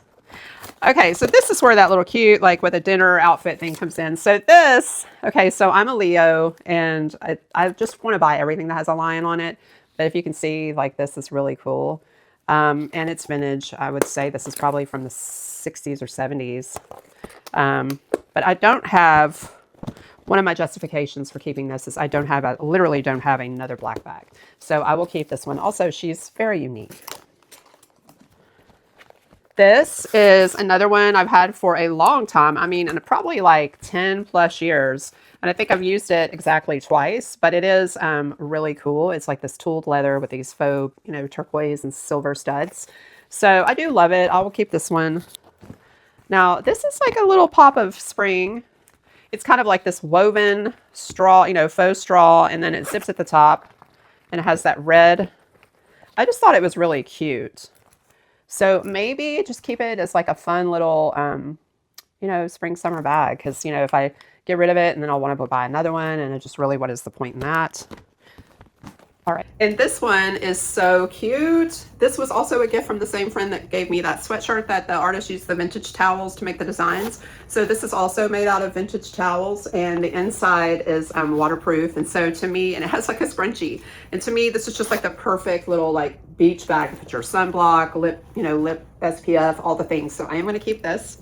Okay, so this is where that little cute, like with a dinner outfit thing comes in. So this, okay, so I'm a Leo and I just want to buy everything that has a lion on it. But if you can see, like this is really cool. And it's vintage. I would say this is probably from the 60s or 70s. But I don't have, one of my justifications for keeping this is I literally don't have another black bag. So I will keep this one. Also, she's very unique. This is another one I've had for a long time. I mean, and probably like 10 plus years. And I think I've used it exactly twice, but it is really cool. It's like this tooled leather with these faux, turquoise and silver studs. So I do love it. I will keep this one. Now, this is like a little pop of spring. It's kind of like this woven straw, faux straw, and then it zips at the top and it has that red. I just thought it was really cute. So maybe just keep it as like a fun little, spring summer bag. Because, if I get rid of it and then I'll want to buy another one. And it just really, what is the point in that? All right. And this one is so cute. This was also a gift from the same friend that gave me that sweatshirt that the artist used the vintage towels to make the designs. So this is also made out of vintage towels and the inside is waterproof. And so to me, and it has like a scrunchie. And to me, this is just like the perfect little like beach bag to put your sunblock, lip SPF, all the things. So I am going to keep this.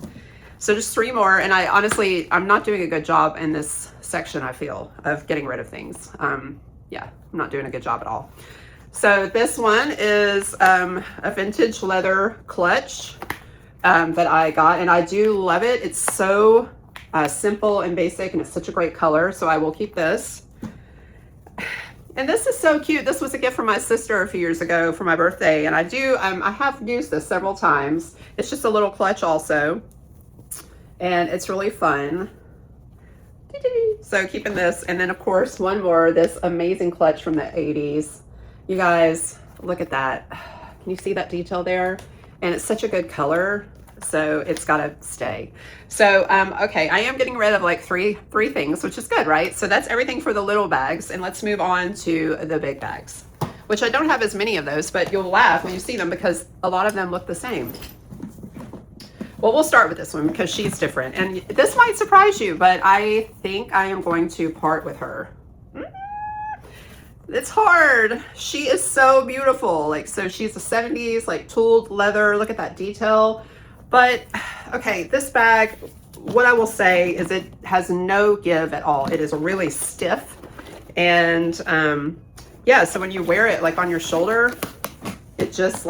So just 3 more. And I'm not doing a good job in this section, I feel, of getting rid of things. Yeah, I'm not doing a good job at all. So this one is a vintage leather clutch that I got, and I do love it. It's so simple and basic, and it's such a great color, so I will keep this. And this is so cute. This was a gift from my sister a few years ago for my birthday, and I have used this several times. It's just a little clutch also, and it's really fun. So keeping this, and then of course one more, this amazing clutch from the 80s. You guys, look at that. Can you see that detail there? And it's such a good color, so it's got to stay. So okay, I am getting rid of like three things, which is good, right? So that's everything for the little bags, and let's move on to the big bags, which I don't have as many of those, but you'll laugh when you see them because a lot of them look the same. Well, we'll start with this one because she's different. And this might surprise you, but I think I am going to part with her. It's hard. She is so beautiful. So she's a 70s, like tooled leather. Look at that detail. But, okay, this bag, what I will say is it has no give at all. It is really stiff. And, yeah, so when you wear it like on your shoulder, it just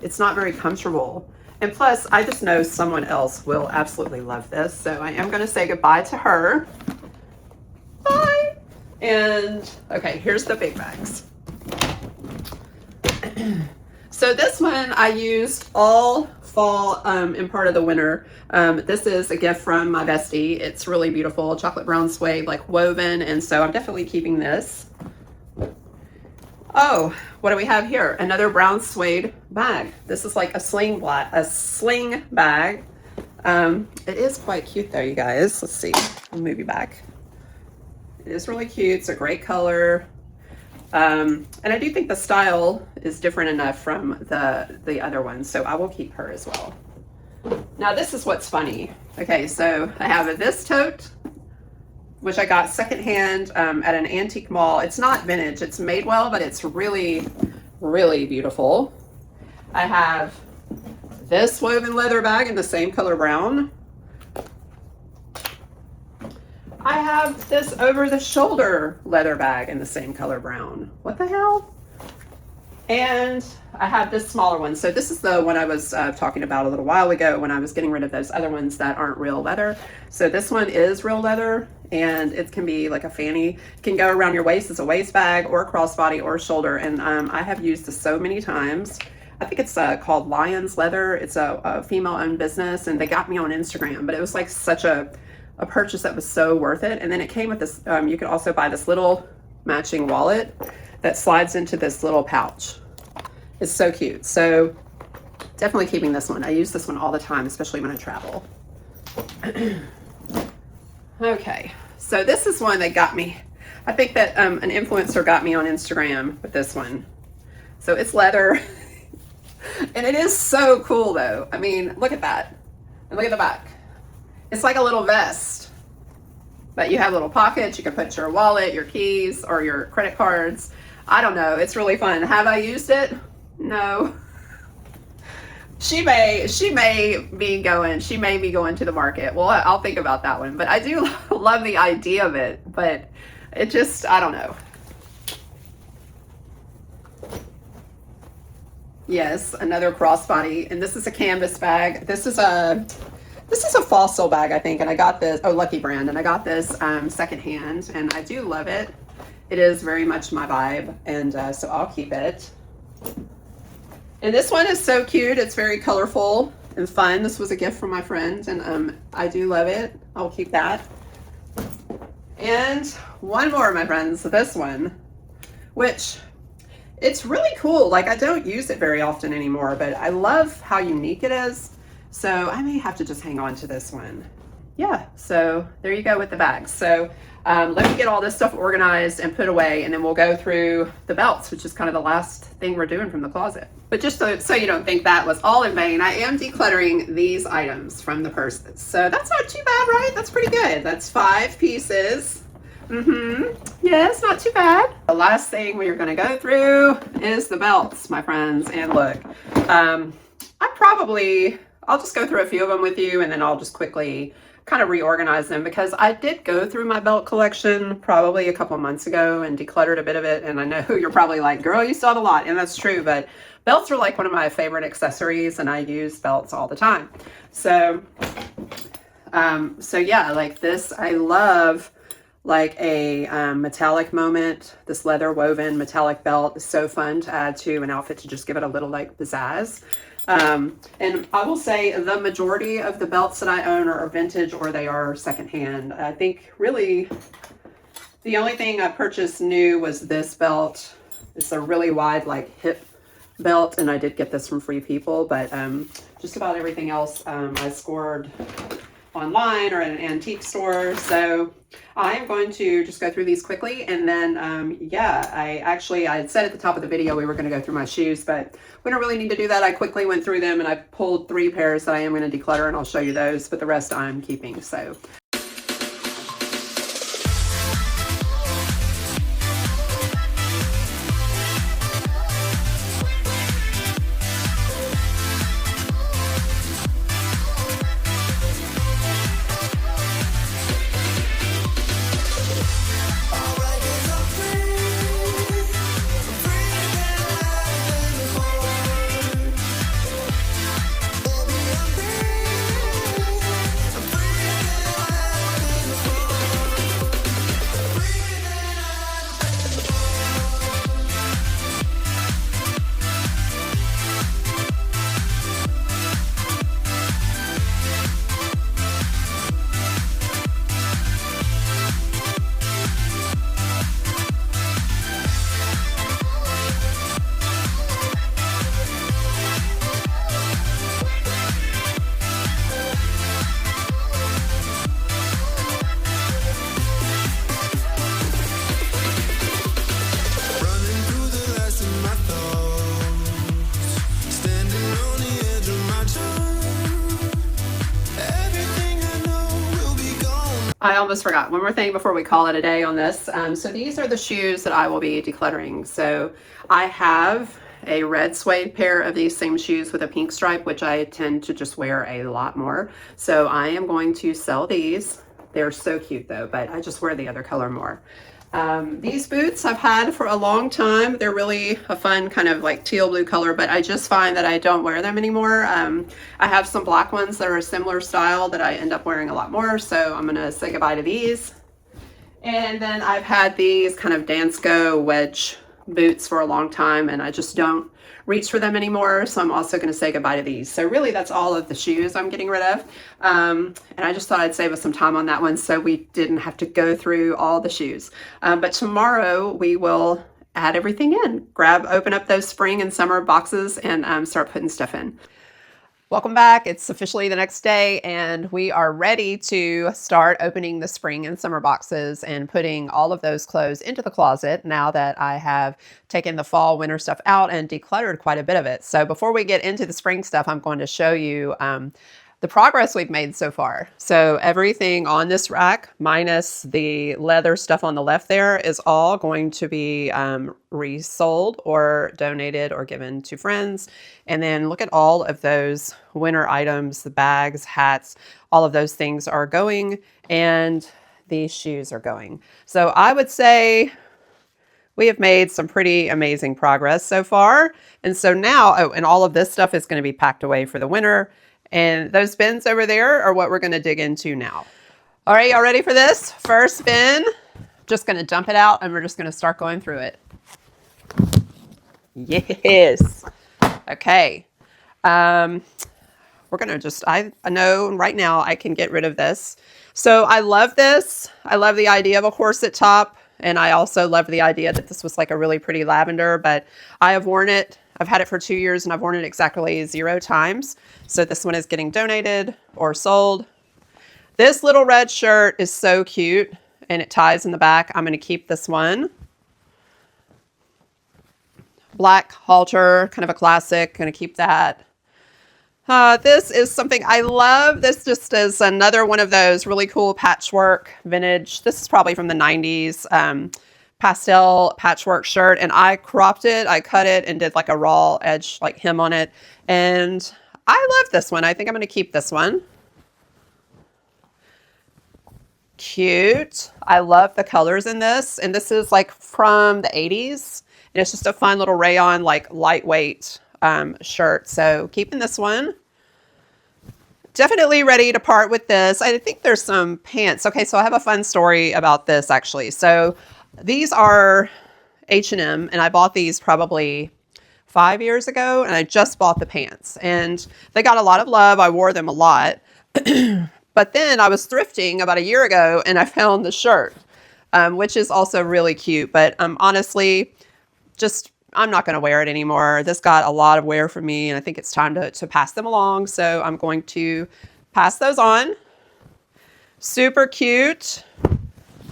it's not very comfortable. And plus, I just know someone else will absolutely love this. So I am going to say goodbye to her. Bye. And okay, here's the big bags. So this one I used all fall and part of the winter. This is a gift from my bestie. It's really beautiful, chocolate brown suede, like woven. And so I'm definitely keeping this. Oh, what do we have here? Another brown suede bag. This is like a sling bag. It is quite cute though, you guys. Let's see. I'll move you back. It is really cute. It's a great color. And I do think the style is different enough from the other ones, so I will keep her as well. Now this is what's funny. Okay, so I have this tote, which I got secondhand at an antique mall. It's not vintage, it's made well, but it's really, really beautiful. I have this woven leather bag in the same color brown. I have this over the shoulder leather bag in the same color brown. What the hell? And I have this smaller one. So this is the one I was talking about a little while ago when I was getting rid of those other ones that aren't real leather. So this one is real leather, and it can be like a fanny. It can go around your waist as a waist bag or a crossbody or shoulder. And I have used this so many times. I think it's called Lion's Leather. It's a female-owned business, and they got me on Instagram. But it was like such a purchase that was so worth it. And then it came with this, you could also buy this little matching wallet that slides into this little pouch. It's so cute. So definitely keeping this one. I use this one all the time, especially when I travel. Okay, so this is one that got me. I think that an influencer got me on Instagram with this one. So it's leather. And it is so cool though. I mean, look at that. And look at the back. It's like a little vest. But you have little pockets. You can put your wallet, your keys, or your credit cards. I don't know. It's really fun. Have I used it? No. She may be going to the market. Well, I'll think about that one. But I do love the idea of it. But it just, I don't know. Yes, another crossbody. And this is a canvas bag. This is a Fossil bag, I think. And I got this, Lucky Brand. And I got this secondhand. And I do love it. It is very much my vibe, and so I'll keep it. And this one is so cute. It's very colorful and fun. This was a gift from my friend, and I do love it. I'll keep that. And one more, my friends, this one, which it's really cool. Like, I don't use it very often anymore, but I love how unique it is. So I may have to just hang on to this one. Yeah, so there you go with the bags. So let me get all this stuff organized and put away, and then we'll go through the belts, which is kind of the last thing we're doing from the closet. But just so you don't think that was all in vain, I am decluttering these items from the purses. So that's not too bad, right? That's pretty good. That's 5 pieces. Yes, not too bad. The last thing we're going to go through is the belts, my friends. And look, I'll just go through a few of them with you, and then I'll just quickly kind of reorganize them, because I did go through my belt collection probably a couple of months ago and decluttered a bit of it. And I know you're probably like, girl, you still have a lot. And that's true, but belts are like one of my favorite accessories, and I use belts all the time. So yeah, like this, I love like a metallic moment. This leather woven metallic belt is so fun to add to an outfit to just give it a little like pizzazz. And I will say the majority of the belts that I own are vintage, or they are secondhand. I think really the only thing I purchased new was this belt. It's a really wide like hip belt, and I did get this from Free People, but just about everything else I scored online or at an antique store. So I am going to just go through these quickly, and then yeah, I had said at the top of the video we were going to go through my shoes, but we don't really need to do that. I quickly went through them, and I pulled 3 pairs that I am going to declutter, and I'll show you those, but the rest I'm keeping. So I almost forgot one more thing before we call it a day on this. So these are the shoes that I will be decluttering. So I have a red suede pair of these same shoes with a pink stripe, which I tend to just wear a lot more. So I am going to sell these. They're so cute though, but I just wear the other color more. These boots I've had for a long time. They're really a fun kind of like teal blue color, but I just find that I don't wear them anymore. I have some black ones that are a similar style that I end up wearing a lot more, so I'm gonna say goodbye to these. And then I've had these kind of Dansko wedge boots for a long time, and I just don't reach for them anymore, so I'm also going to say goodbye to these. So really that's all of the shoes I'm getting rid of, and I just thought I'd save us some time on that one so we didn't have to go through all the shoes. But tomorrow we will add everything in, open up those spring and summer boxes and start putting stuff in. Welcome back. It's officially the next day and we are ready to start opening the spring and summer boxes and putting all of those clothes into the closet now that I have taken the fall winter stuff out and decluttered quite a bit of it. So before we get into the spring stuff, I'm going to show you the progress we've made so far. So everything on this rack, minus the leather stuff on the left there, is all going to be resold or donated or given to friends. And then look at all of those winter items, the bags, hats, all of those things are going, and these shoes are going. So I would say we have made some pretty amazing progress so far. And so now, oh, and all of this stuff is going to be packed away for the winter. And those bins over there are what we're going to dig into now. All right, y'all ready for this? First bin, just going to dump it out and we're just going to start going through it. Yes. Okay. We're going to just, I know right now I can get rid of this. So I love this. I love the idea of a corset top. And I also love the idea that this was like a really pretty lavender, but I have worn it. I've had it for 2 years and I've worn it exactly 0 times. So this one is getting donated or sold. This little red shirt is so cute and it ties in the back. I'm going to keep this one. Black halter, kind of a classic. Going to keep that. This is something I love. This just is another one of those really cool patchwork vintage. This is probably from the 90s. Pastel patchwork shirt, and I cropped it, I cut it and did like a raw edge like hem on it, and I love this one. I think I'm going to keep this one. Cute. I love the colors in this, and this is like from the 80s, and it's just a fun little rayon like lightweight shirt, so keeping this one. Definitely ready to part with this. I think there's some pants. Okay, so I have a fun story about this actually. So these are H&M, and I bought these probably 5 years ago, and I just bought the pants. And they got a lot of love. I wore them a lot. But then I was thrifting about a year ago, and I found the shirt, which is also really cute. But honestly, just I'm not going to wear it anymore. This got a lot of wear from me, and I think it's time to pass them along. So I'm going to pass those on. Super cute.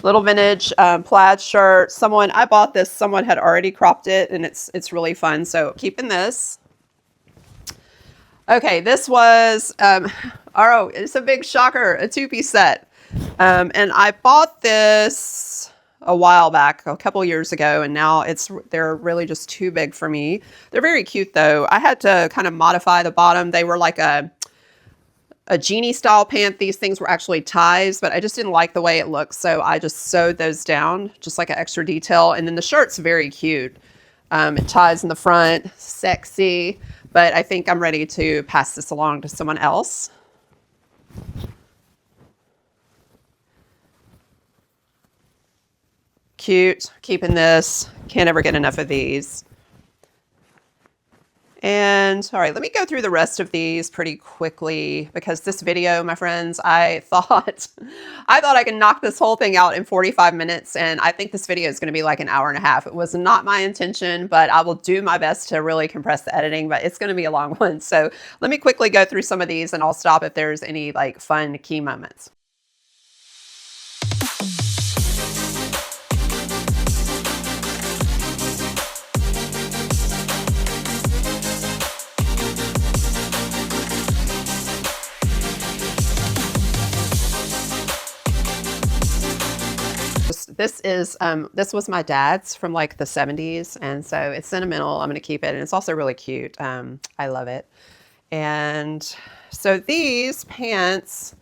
Little vintage plaid shirt. I bought this, someone had already cropped it, and it's really fun. So keeping this. Okay, this was, it's a big shocker, a 2-piece set. And I bought this a while back, a couple years ago, and now they're really just too big for me. They're very cute though. I had to kind of modify the bottom. They were like a genie style pant. These things were actually ties, but I just didn't like the way it looked. So I just sewed those down, just like an extra detail. And then the shirt's very cute. It ties in the front, sexy, but I think I'm ready to pass this along to someone else. Cute, keeping this. Can't ever get enough of these. And all right, let me go through the rest of these pretty quickly because this video, my friends, I thought I could knock this whole thing out in 45 minutes, and I think this video is going to be like an hour and a half. It was not my intention, but I will do my best to really compress the editing, but it's going to be a long one. So let me quickly go through some of these and I'll stop if there's any like fun key moments. This was my dad's from like the 70s, and so it's sentimental. I'm going to keep it, and it's also really cute. I love it. And so these pants,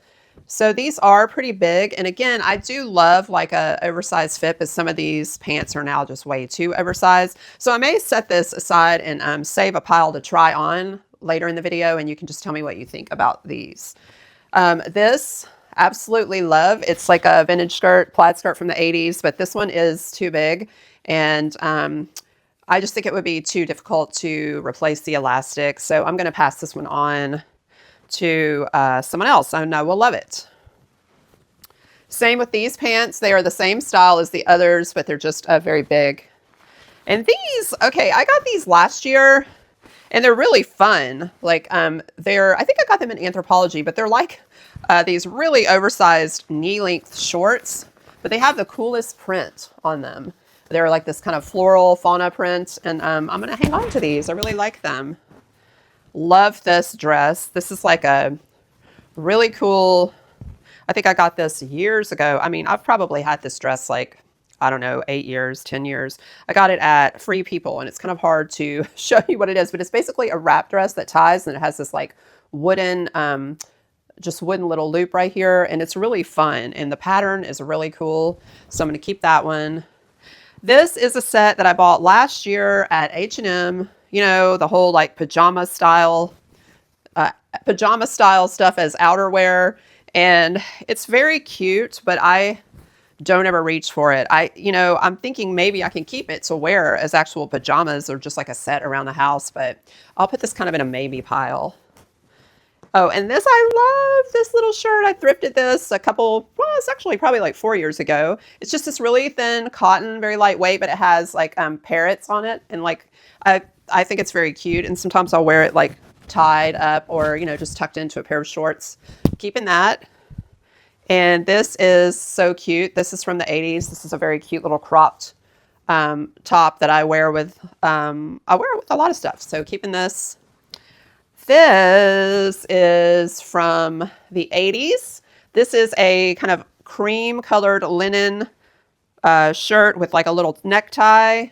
So these are pretty big. And again, I do love like a oversized fit, but some of these pants are now just way too oversized. So I may set this aside and save a pile to try on later in the video, and you can just tell me what you think about these. This absolutely love. It's like a vintage skirt, plaid skirt from the 80s, but this one is too big. And I just think it would be too difficult to replace the elastic. So I'm going to pass this one on to someone else. I know will love it. Same with these pants. They are the same style as the others, but they're just very big. And these, okay, I got these last year and they're really fun. Like I think I got them in Anthropology, but they're like these really oversized knee-length shorts, but they have the coolest print on them. They're like this kind of floral fauna print, and I'm going to hang on to these. I really like them. Love this dress. This is like a really cool, I think I got this years ago. I mean, I've probably had this dress like, I don't know, 8 years, 10 years. I got it at Free People, and it's kind of hard to show you what it is, but it's basically a wrap dress that ties, and it has this like wooden, just wooden little loop right here, and it's really fun, and the pattern is really cool. So I'm going to keep that one. This is a set that I bought last year at H&M. You know, the whole like pajama style stuff as outerwear. And it's very cute, but I don't ever reach for it. I'm thinking maybe I can keep it to wear as actual pajamas or just like a set around the house, but I'll put this kind of in a maybe pile. Oh, and this, I love this little shirt. I thrifted this it's actually probably like 4 years ago. It's just this really thin cotton, very lightweight, but it has like parrots on it. And like, I think it's very cute. And sometimes I'll wear it like tied up or, just tucked into a pair of shorts. Keeping that. And this is so cute. This is from the 80s. This is a very cute little cropped top that I wear with a lot of stuff. So keeping this. This is from the 80s. This is a kind of cream colored linen shirt with like a little necktie.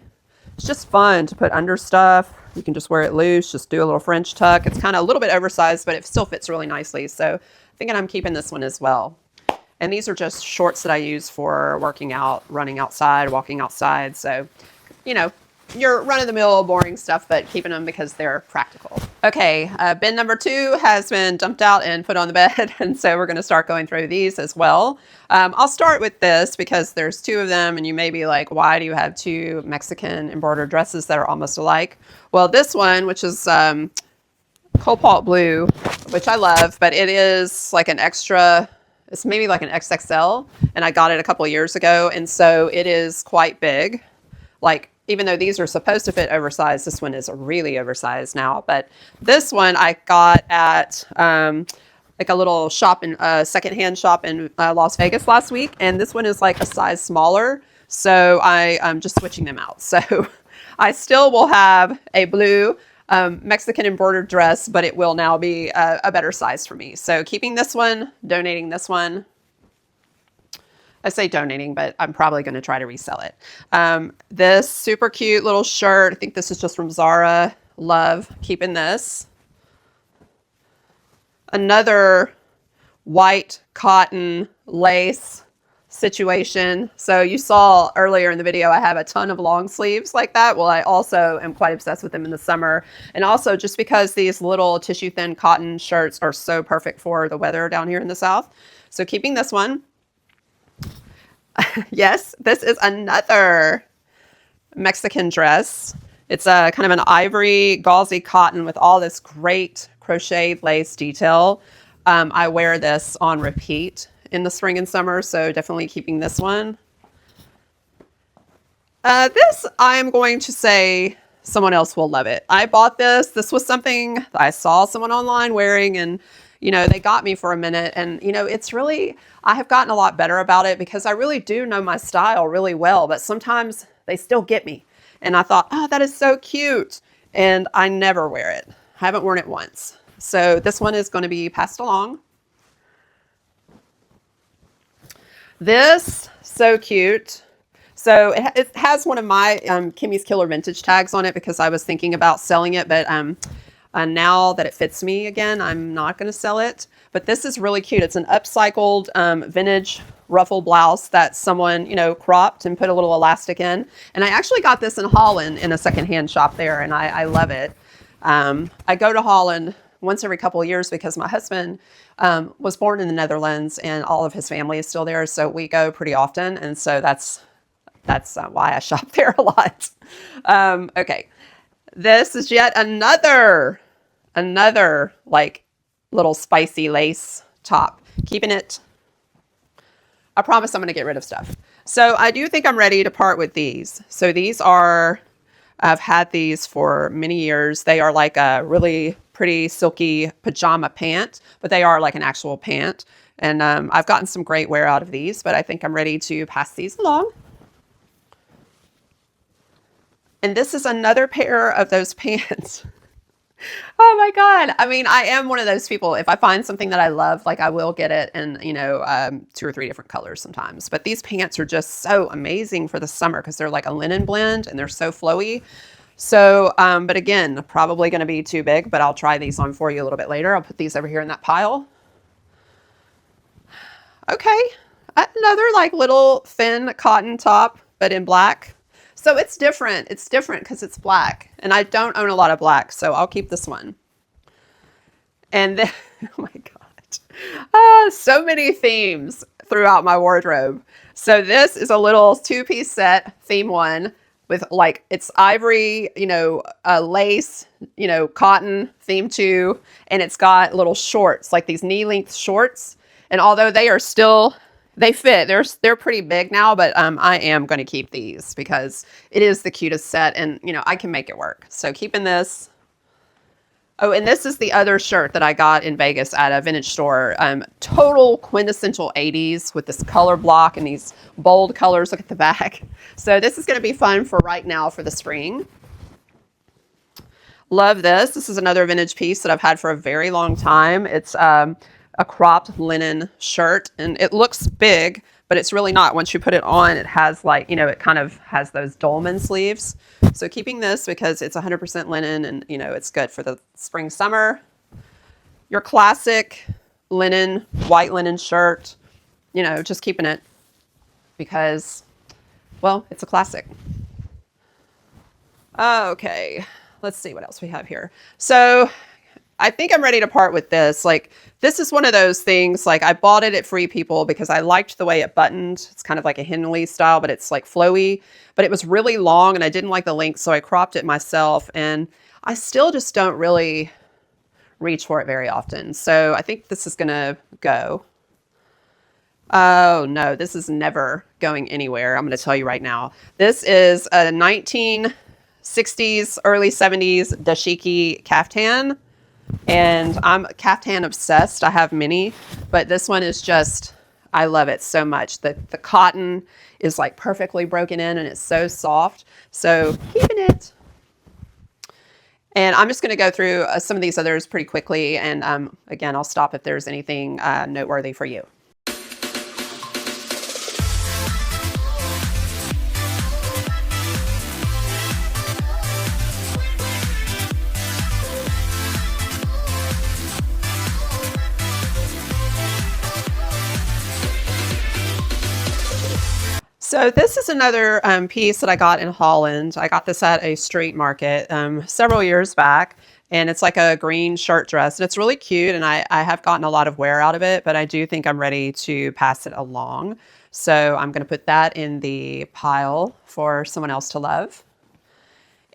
It's just fun to put under stuff. You can just wear it loose, just do a little French tuck. It's kind of a little bit oversized, but it still fits really nicely. So I think I'm keeping this one as well. And these are just shorts that I use for working out, running outside, walking outside. So, your run-of-the-mill boring stuff, but keeping them because they're practical. Okay, bin number 2 has been dumped out and put on the bed, and so we're going to start going through these as well. I'll start with this because there's 2 of them, and you may be like, why do you have 2 Mexican embroidered dresses that are almost alike? Well, this one, which is cobalt blue, which I love, but it is like an extra, it's maybe like an XXL, and I got it a couple of years ago, and so it is quite big. Like, even though these are supposed to fit oversized, this one is really oversized now. But this one I got at like a little shop in secondhand shop in Las Vegas last week. And this one is like a size smaller. So I'm just switching them out. So I still will have a blue Mexican embroidered dress, but it will now be a better size for me. So keeping this one, donating this one. I say donating, but I'm probably going to try to resell it. This super cute little shirt. I think this is just from Zara. Love keeping this. Another white cotton lace situation. So you saw earlier in the video, I have a ton of long sleeves like that. Well, I also am quite obsessed with them in the summer. And also just because these little tissue thin cotton shirts are so perfect for the weather down here in the South. So keeping this one. Yes, this is another Mexican dress. It's a kind of an ivory gauzy cotton with all this great crocheted lace detail. I wear this on repeat in the spring and summer, so definitely keeping this one. This, I'm going to say someone else will love it. I bought this. This was something I saw someone online wearing, and they got me for a minute, and it's really, I have gotten a lot better about it because I really do know my style really well, but sometimes they still get me. And I thought, oh, that is so cute. And I never wear it. I haven't worn it once. So this one is going to be passed along. This, so cute. So it has one of my Kimmy's Killer Vintage tags on it because I was thinking about selling it, but now that it fits me again, I'm not going to sell it. But this is really cute. It's an upcycled vintage ruffle blouse that someone, you know, cropped and put a little elastic in. And I actually got this in Holland in a secondhand shop there, and I love it. I go to Holland once every couple of years because my husband was born in the Netherlands and all of his family is still there. So we go pretty often. And so that's why I shop there a lot. Okay. This is yet another like little spicy lace top. Keeping it. I promise I'm going to get rid of stuff. So I do think I'm ready to part with these. So these are, I've had these for many years. They are like a really pretty silky pajama pant, but they are like an actual pant. And I've gotten some great wear out of these, but I think I'm ready to pass these along. And this is another pair of those pants. Oh my God. I mean, I am one of those people. If I find something that I love, like I will get it in, you know, 2 or 3 different colors sometimes. But these pants are just so amazing for the summer because they're like a linen blend and they're so flowy. So, but again, probably going to be too big, but I'll try these on for you a little bit later. I'll put these over here in that pile. Okay. Another like little thin cotton top, but in black. So it's different. It's different because it's black. And I don't own a lot of black, so I'll keep this one. And then, oh my God. So many themes throughout my wardrobe. So this is a little 2-piece set, theme one, with like, it's ivory, you know, lace, you know, cotton, theme 2. And it's got little shorts, like these knee-length shorts. And although they are still... they fit. They're pretty big now, but I am going to keep these because it is the cutest set and, you know, I can make it work. So keeping this. Oh, and this is the other shirt that I got in Vegas at a vintage store. Total quintessential 80s with this color block and these bold colors. Look at the back. So this is going to be fun for right now for the spring. Love this. This is another vintage piece that I've had for a very long time. It's a cropped linen shirt and it looks big, but it's really not. Once you put it on, it has like, you know, it kind of has those dolman sleeves. So keeping this because it's 100% linen and, you know, it's good for the spring, summer. Your classic linen, white linen shirt, you know, just keeping it because, well, it's a classic. Okay, let's see what else we have here. So I think I'm ready to part with this. Like, this is one of those things, like I bought it at Free People because I liked the way it buttoned. It's kind of like a Henley style, but it's like flowy, but it was really long and I didn't like the length. So I cropped it myself and I still just don't really reach for it very often. So I think this is going to go. Oh no, this is never going anywhere. I'm going to tell you right now. This is a 1960s, early 70s dashiki caftan. And I'm caftan obsessed. I have many, but this one is just, I love it so much. The cotton is like perfectly broken in and it's so soft. So keeping it. And I'm just going to go through some of these others pretty quickly. And again, I'll stop if there's anything noteworthy for you. So this is another piece that I got in Holland. I got this at a street market several years back, and it's like a green shirt dress. And it's really cute, and I have gotten a lot of wear out of it, but I do think I'm ready to pass it along. So I'm going to put that in the pile for someone else to love.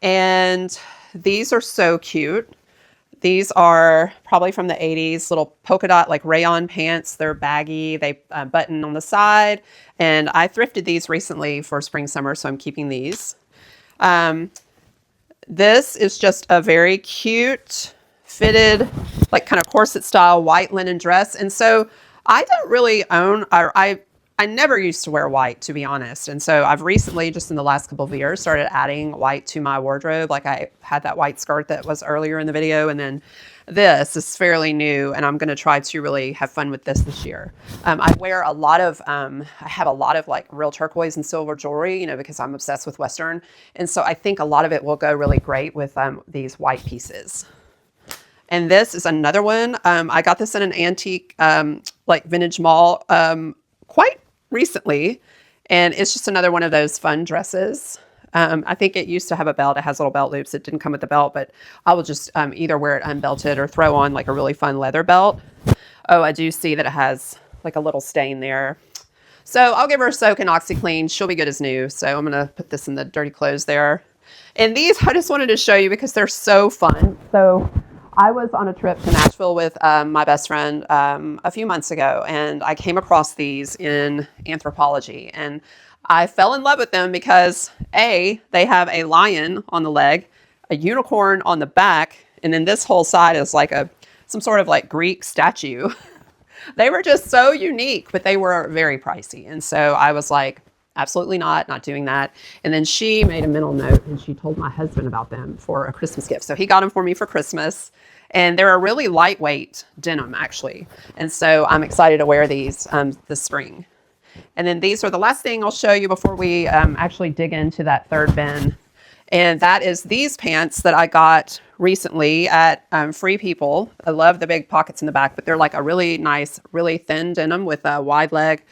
And these are so cute. These are probably from the 80s, little polka dot like rayon pants. They're baggy. They button on the side. And I thrifted these recently for spring, summer, so I'm keeping these. This is just a very cute, fitted, like kind of corset style white linen dress. And so I don't really own, I never used to wear white, to be honest. And so I've recently, just in the last couple of years, started adding white to my wardrobe. Like I had that white skirt that was earlier in the video. And then this is fairly new. And I'm going to try to really have fun with this year. I wear a lot of, I have a lot of like real turquoise and silver jewelry, you know, because I'm obsessed with Western. And so I think a lot of it will go really great with these white pieces. And this is another one. I got this in an antique, like vintage mall, quite recently. And it's just another one of those fun dresses. I think it used to have a belt. It has little belt loops. It didn't come with the belt, but I will just either wear it unbelted or throw on like a really fun leather belt. Oh, I do see that it has like a little stain there. So I'll give her a soak in OxyClean. She'll be good as new. So I'm going to put this in the dirty clothes there. And these I just wanted to show you because they're so fun. So I was on a trip to Nashville with my best friend a few months ago, and I came across these in Anthropologie. And I fell in love with them because A, they have a lion on the leg, a unicorn on the back, and then this whole side is like some sort of like Greek statue. They were just so unique, but they were very pricey. And so I was like, absolutely not doing that. And then she made a mental note and she told my husband about them for a Christmas gift. So he got them for me for Christmas. And they're a really lightweight denim, actually. And so I'm excited to wear these this spring. And then these are the last thing I'll show you before we actually dig into that third bin. And that is these pants that I got recently at Free People. I love the big pockets in the back, but they're like a really nice, really thin denim with a wide leg.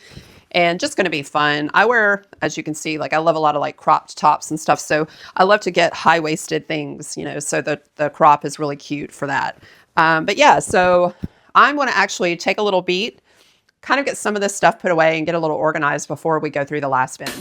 And just going to be fun. I wear, as you can see, like I love a lot of like cropped tops and stuff. So I love to get high-waisted things, you know, so the crop is really cute for that. But yeah, so I'm going to actually take a little beat, kind of get some of this stuff put away and get a little organized before we go through the last bin.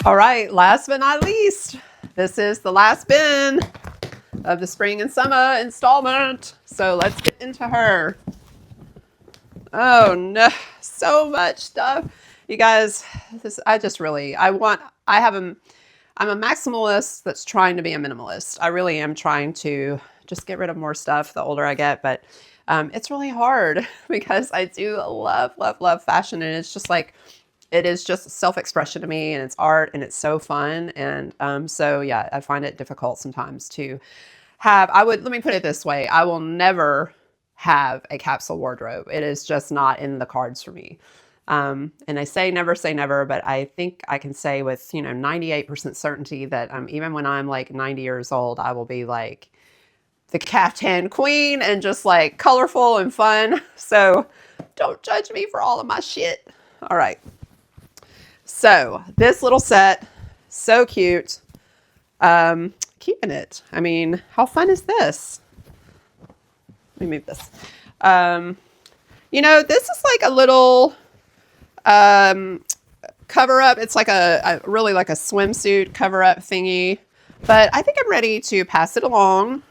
All right, last but not least, this is the last bin of the spring and summer installment. So let's get into her. Oh no, so much stuff. You guys, I'm a maximalist that's trying to be a minimalist. I really am trying to just get rid of more stuff the older I get, but it's really hard because I do love fashion, and it's just like, it is just self-expression to me, and it's art, and it's so fun. And so yeah, I find it difficult sometimes to let me put it this way. I will never have a capsule wardrobe. It is just not in the cards for me. And I say never, but I think I can say with, 98% certainty that even when I'm like 90 years old, I will be like the caftan queen and just like colorful and fun. So don't judge me for all of my shit. All right. So this little set, so cute. Keeping it. I mean, how fun is this? Let me move this. This is like a little cover up. It's like a really like a swimsuit cover up thingy, but I think I'm ready to pass it along.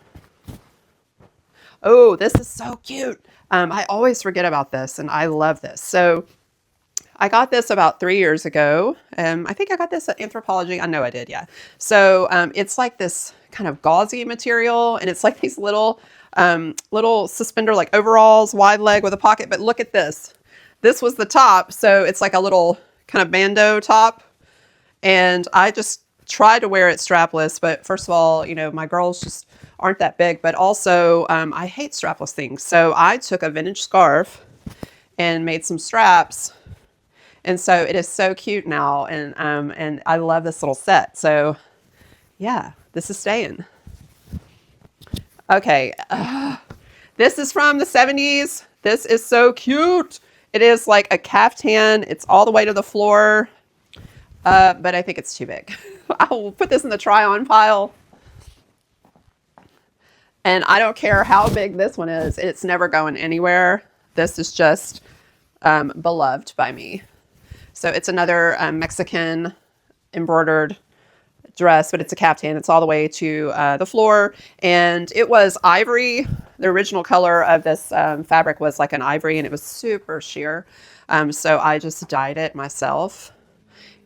Oh, this is so cute. I always forget about this, and I love this. So I got this about 3 years ago. I think I got this at Anthropologie. I know I did, yeah. So it's like this kind of gauzy material, and it's like these little suspender, like overalls, wide leg with a pocket. But look at this. This was the top, so it's like a little kind of bandeau top. And I just tried to wear it strapless, but first of all, my girls just aren't that big. But also, I hate strapless things. So I took a vintage scarf and made some straps. And so it is so cute now, and I love this little set. So yeah, this is staying. Okay, this is from the 70s. This is so cute. It is like a caftan. It's all the way to the floor, but I think it's too big. I'll put this in the try-on pile. And I don't care how big this one is. It's never going anywhere. This is just beloved by me. So it's another Mexican embroidered dress, but it's a caftan. It's all the way to the floor, and it was ivory. The original color of this fabric was like an ivory, and it was super sheer. So I just dyed it myself,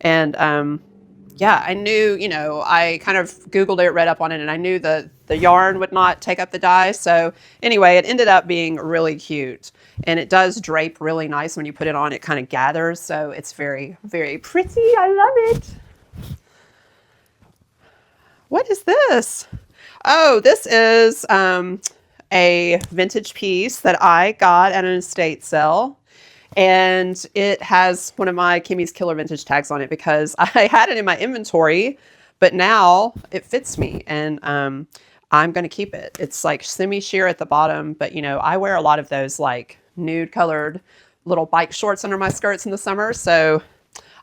and yeah, I knew, you know, I kind of Googled it, read up on it, and I knew the yarn would not take up the dye. So anyway, it ended up being really cute, and it does drape really nice when you put it on. It kind of gathers, so it's very, very pretty. I love it. What is this? Oh, this is a vintage piece that I got at an estate sale. And it has one of my Kimmy's Killer Vintage tags on it because I had it in my inventory, but now it fits me, and I'm going to keep it. It's like semi-sheer at the bottom, but you know, I wear a lot of those like nude colored little bike shorts under my skirts in the summer. So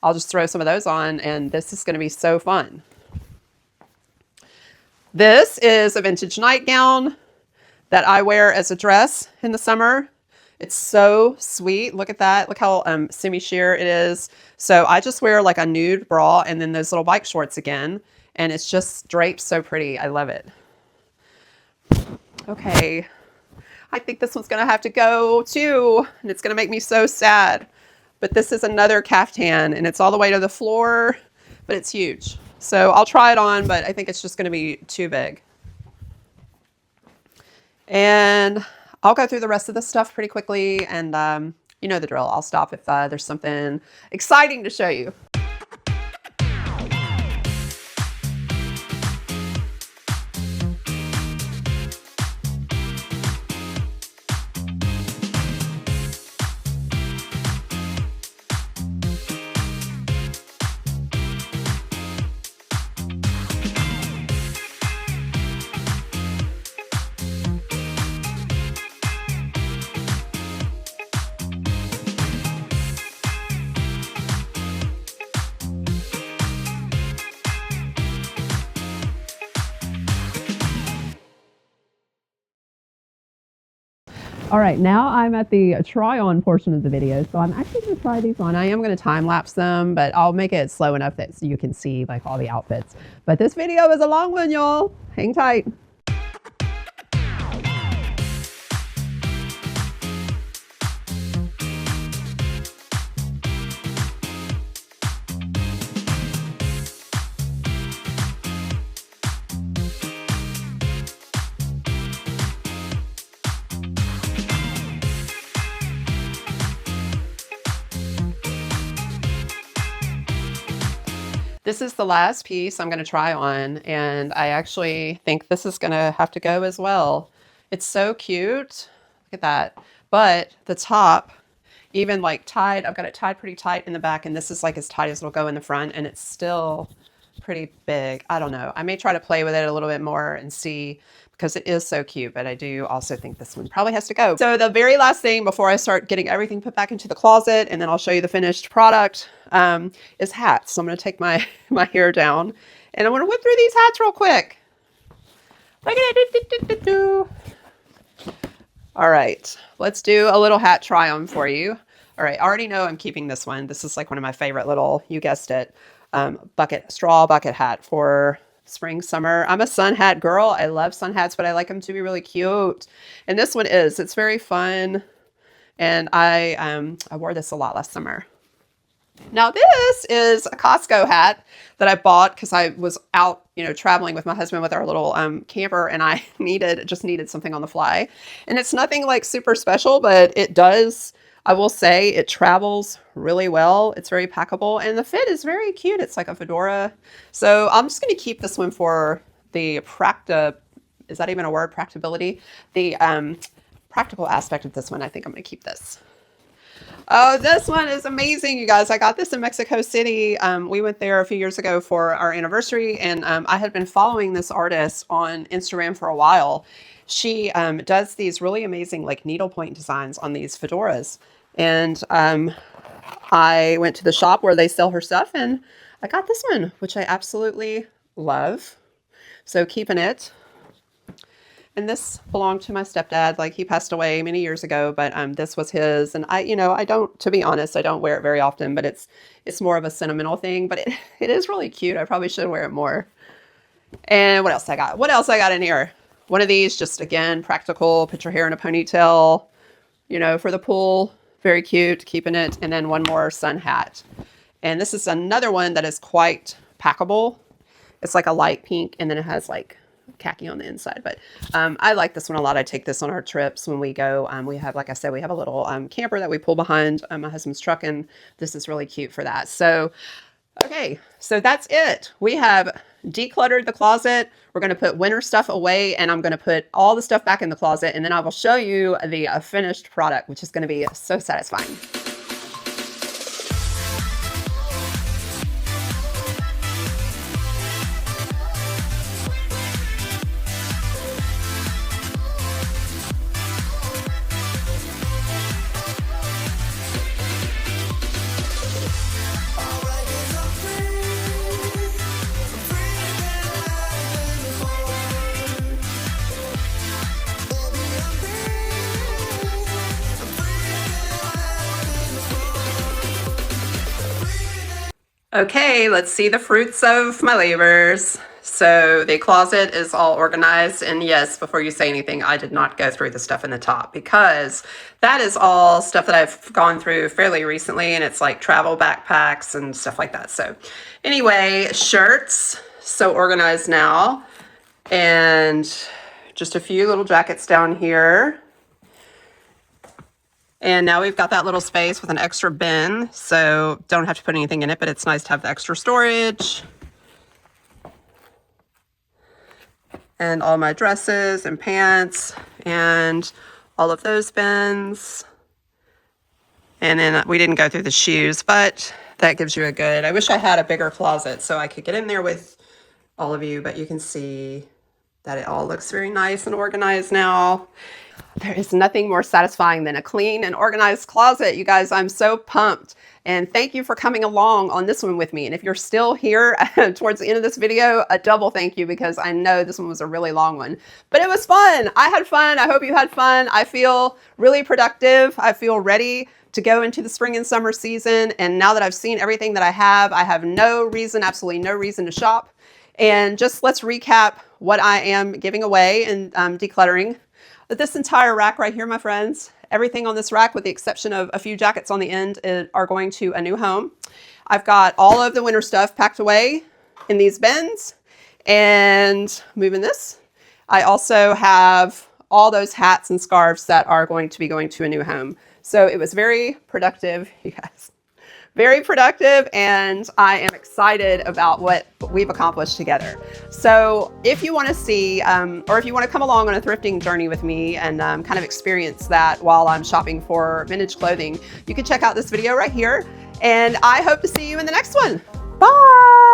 I'll just throw some of those on, and this is going to be so fun. This is a vintage nightgown that I wear as a dress in the summer. It's so sweet. Look at that. Look how semi-sheer it is. So I just wear like a nude bra and then those little bike shorts again. And it's just draped so pretty. I love it. Okay. I think this one's going to have to go too. And it's going to make me so sad. But this is another caftan, and it's all the way to the floor, but it's huge. So I'll try it on, but I think it's just going to be too big. And I'll go through the rest of the stuff pretty quickly, and you know the drill. I'll stop if there's something exciting to show you. All right, now I'm at the try on portion of the video. So I'm actually going to try these on. I am going to time lapse them, but I'll make it slow enough that you can see like all the outfits. But this video is a long one, y'all. Hang tight. This is the last piece I'm going to try on, and I actually think this is going to have to go as well. It's so cute. Look at that. But the top, even like tied, I've got it tied pretty tight in the back, and this is like as tight as it'll go in the front, and it's still pretty big. I don't know. I may try to play with it a little bit more and see, because it is so cute, but I do also think this one probably has to go. So the very last thing before I start getting everything put back into the closet, and then I'll show you the finished product, is hats. So I'm going to take my hair down, and I'm going to whip through these hats real quick. Look at it. All right, let's do a little hat try on for you. All right, I already know I'm keeping this one. This is like one of my favorite little, you guessed it, straw bucket hat for spring, summer. I'm a sun hat girl. I love sun hats, but I like them to be really cute. And this one is, it's very fun. And I wore this a lot last summer. Now this is a Costco hat that I bought because I was out, you know, traveling with my husband with our little camper, and I just needed something on the fly. And it's nothing like super special, but it does, I will say, it travels really well. It's very packable, and the fit is very cute. It's like a fedora. So I'm just going to keep this one for the is that even a word? Practicability. The practical aspect of this one. I think I'm going to keep this. Oh, this one is amazing, you guys. I got this in Mexico City. We went there a few years ago for our anniversary, and I had been following this artist on Instagram for a while. She does these really amazing like needlepoint designs on these fedoras. And I went to the shop where they sell her stuff, and I got this one, which I absolutely love. So keeping it. And this belonged to my stepdad. Like, he passed away many years ago, but this was his. And I don't, to be honest, I don't wear it very often, but it's more of a sentimental thing, but it is really cute. I probably should wear it more. And what else I got? What else I got in here? One of these, just again, practical, put your hair in a ponytail, for the pool. Very cute, keeping it. And then one more sun hat. And this is another one that is quite packable. It's like a light pink, and then it has like khaki on the inside. But I like this one a lot. I take this on our trips when we go. We have, like I said, we have a little camper that we pull behind my husband's truck, and this is really cute for that. So, okay, so that's it. We have decluttered the closet. We're going to put winter stuff away, and I'm going to put all the stuff back in the closet, and then I will show you the finished product, which is going to be so satisfying. Okay, let's see the fruits of my labors. So the closet is all organized, and yes, before you say anything, I did not go through the stuff in the top because that is all stuff that I've gone through fairly recently, and it's like travel backpacks and stuff like that. So anyway, shirts, so organized now, and just a few little jackets down here. And now we've got that little space with an extra bin, so don't have to put anything in it, but it's nice to have the extra storage. And all my dresses and pants and all of those bins. And then we didn't go through the shoes, but that gives you a good, I wish I had a bigger closet so I could get in there with all of you, but you can see that it all looks very nice and organized now. There is nothing more satisfying than a clean and organized closet. You guys, I'm so pumped. And thank you for coming along on this one with me. And if you're still here towards the end of this video, a double thank you, because I know this one was a really long one. But it was fun. I had fun. I hope you had fun. I feel really productive. I feel ready to go into the spring and summer season. And now that I've seen everything that I have no reason, absolutely no reason to shop. And just let's recap what I am giving away and decluttering. This entire rack right here, my friends, everything on this rack with the exception of a few jackets on the end are going to a new home. I've got all of the winter stuff packed away in these bins, and moving this. I also have all those hats and scarves that are going to be going to a new home. So it was very productive, you guys. Very productive, and I am excited about what we've accomplished together. So if you want to see, or if you want to come along on a thrifting journey with me and kind of experience that while I'm shopping for vintage clothing, you can check out this video right here, and I hope to see you in the next one. Bye!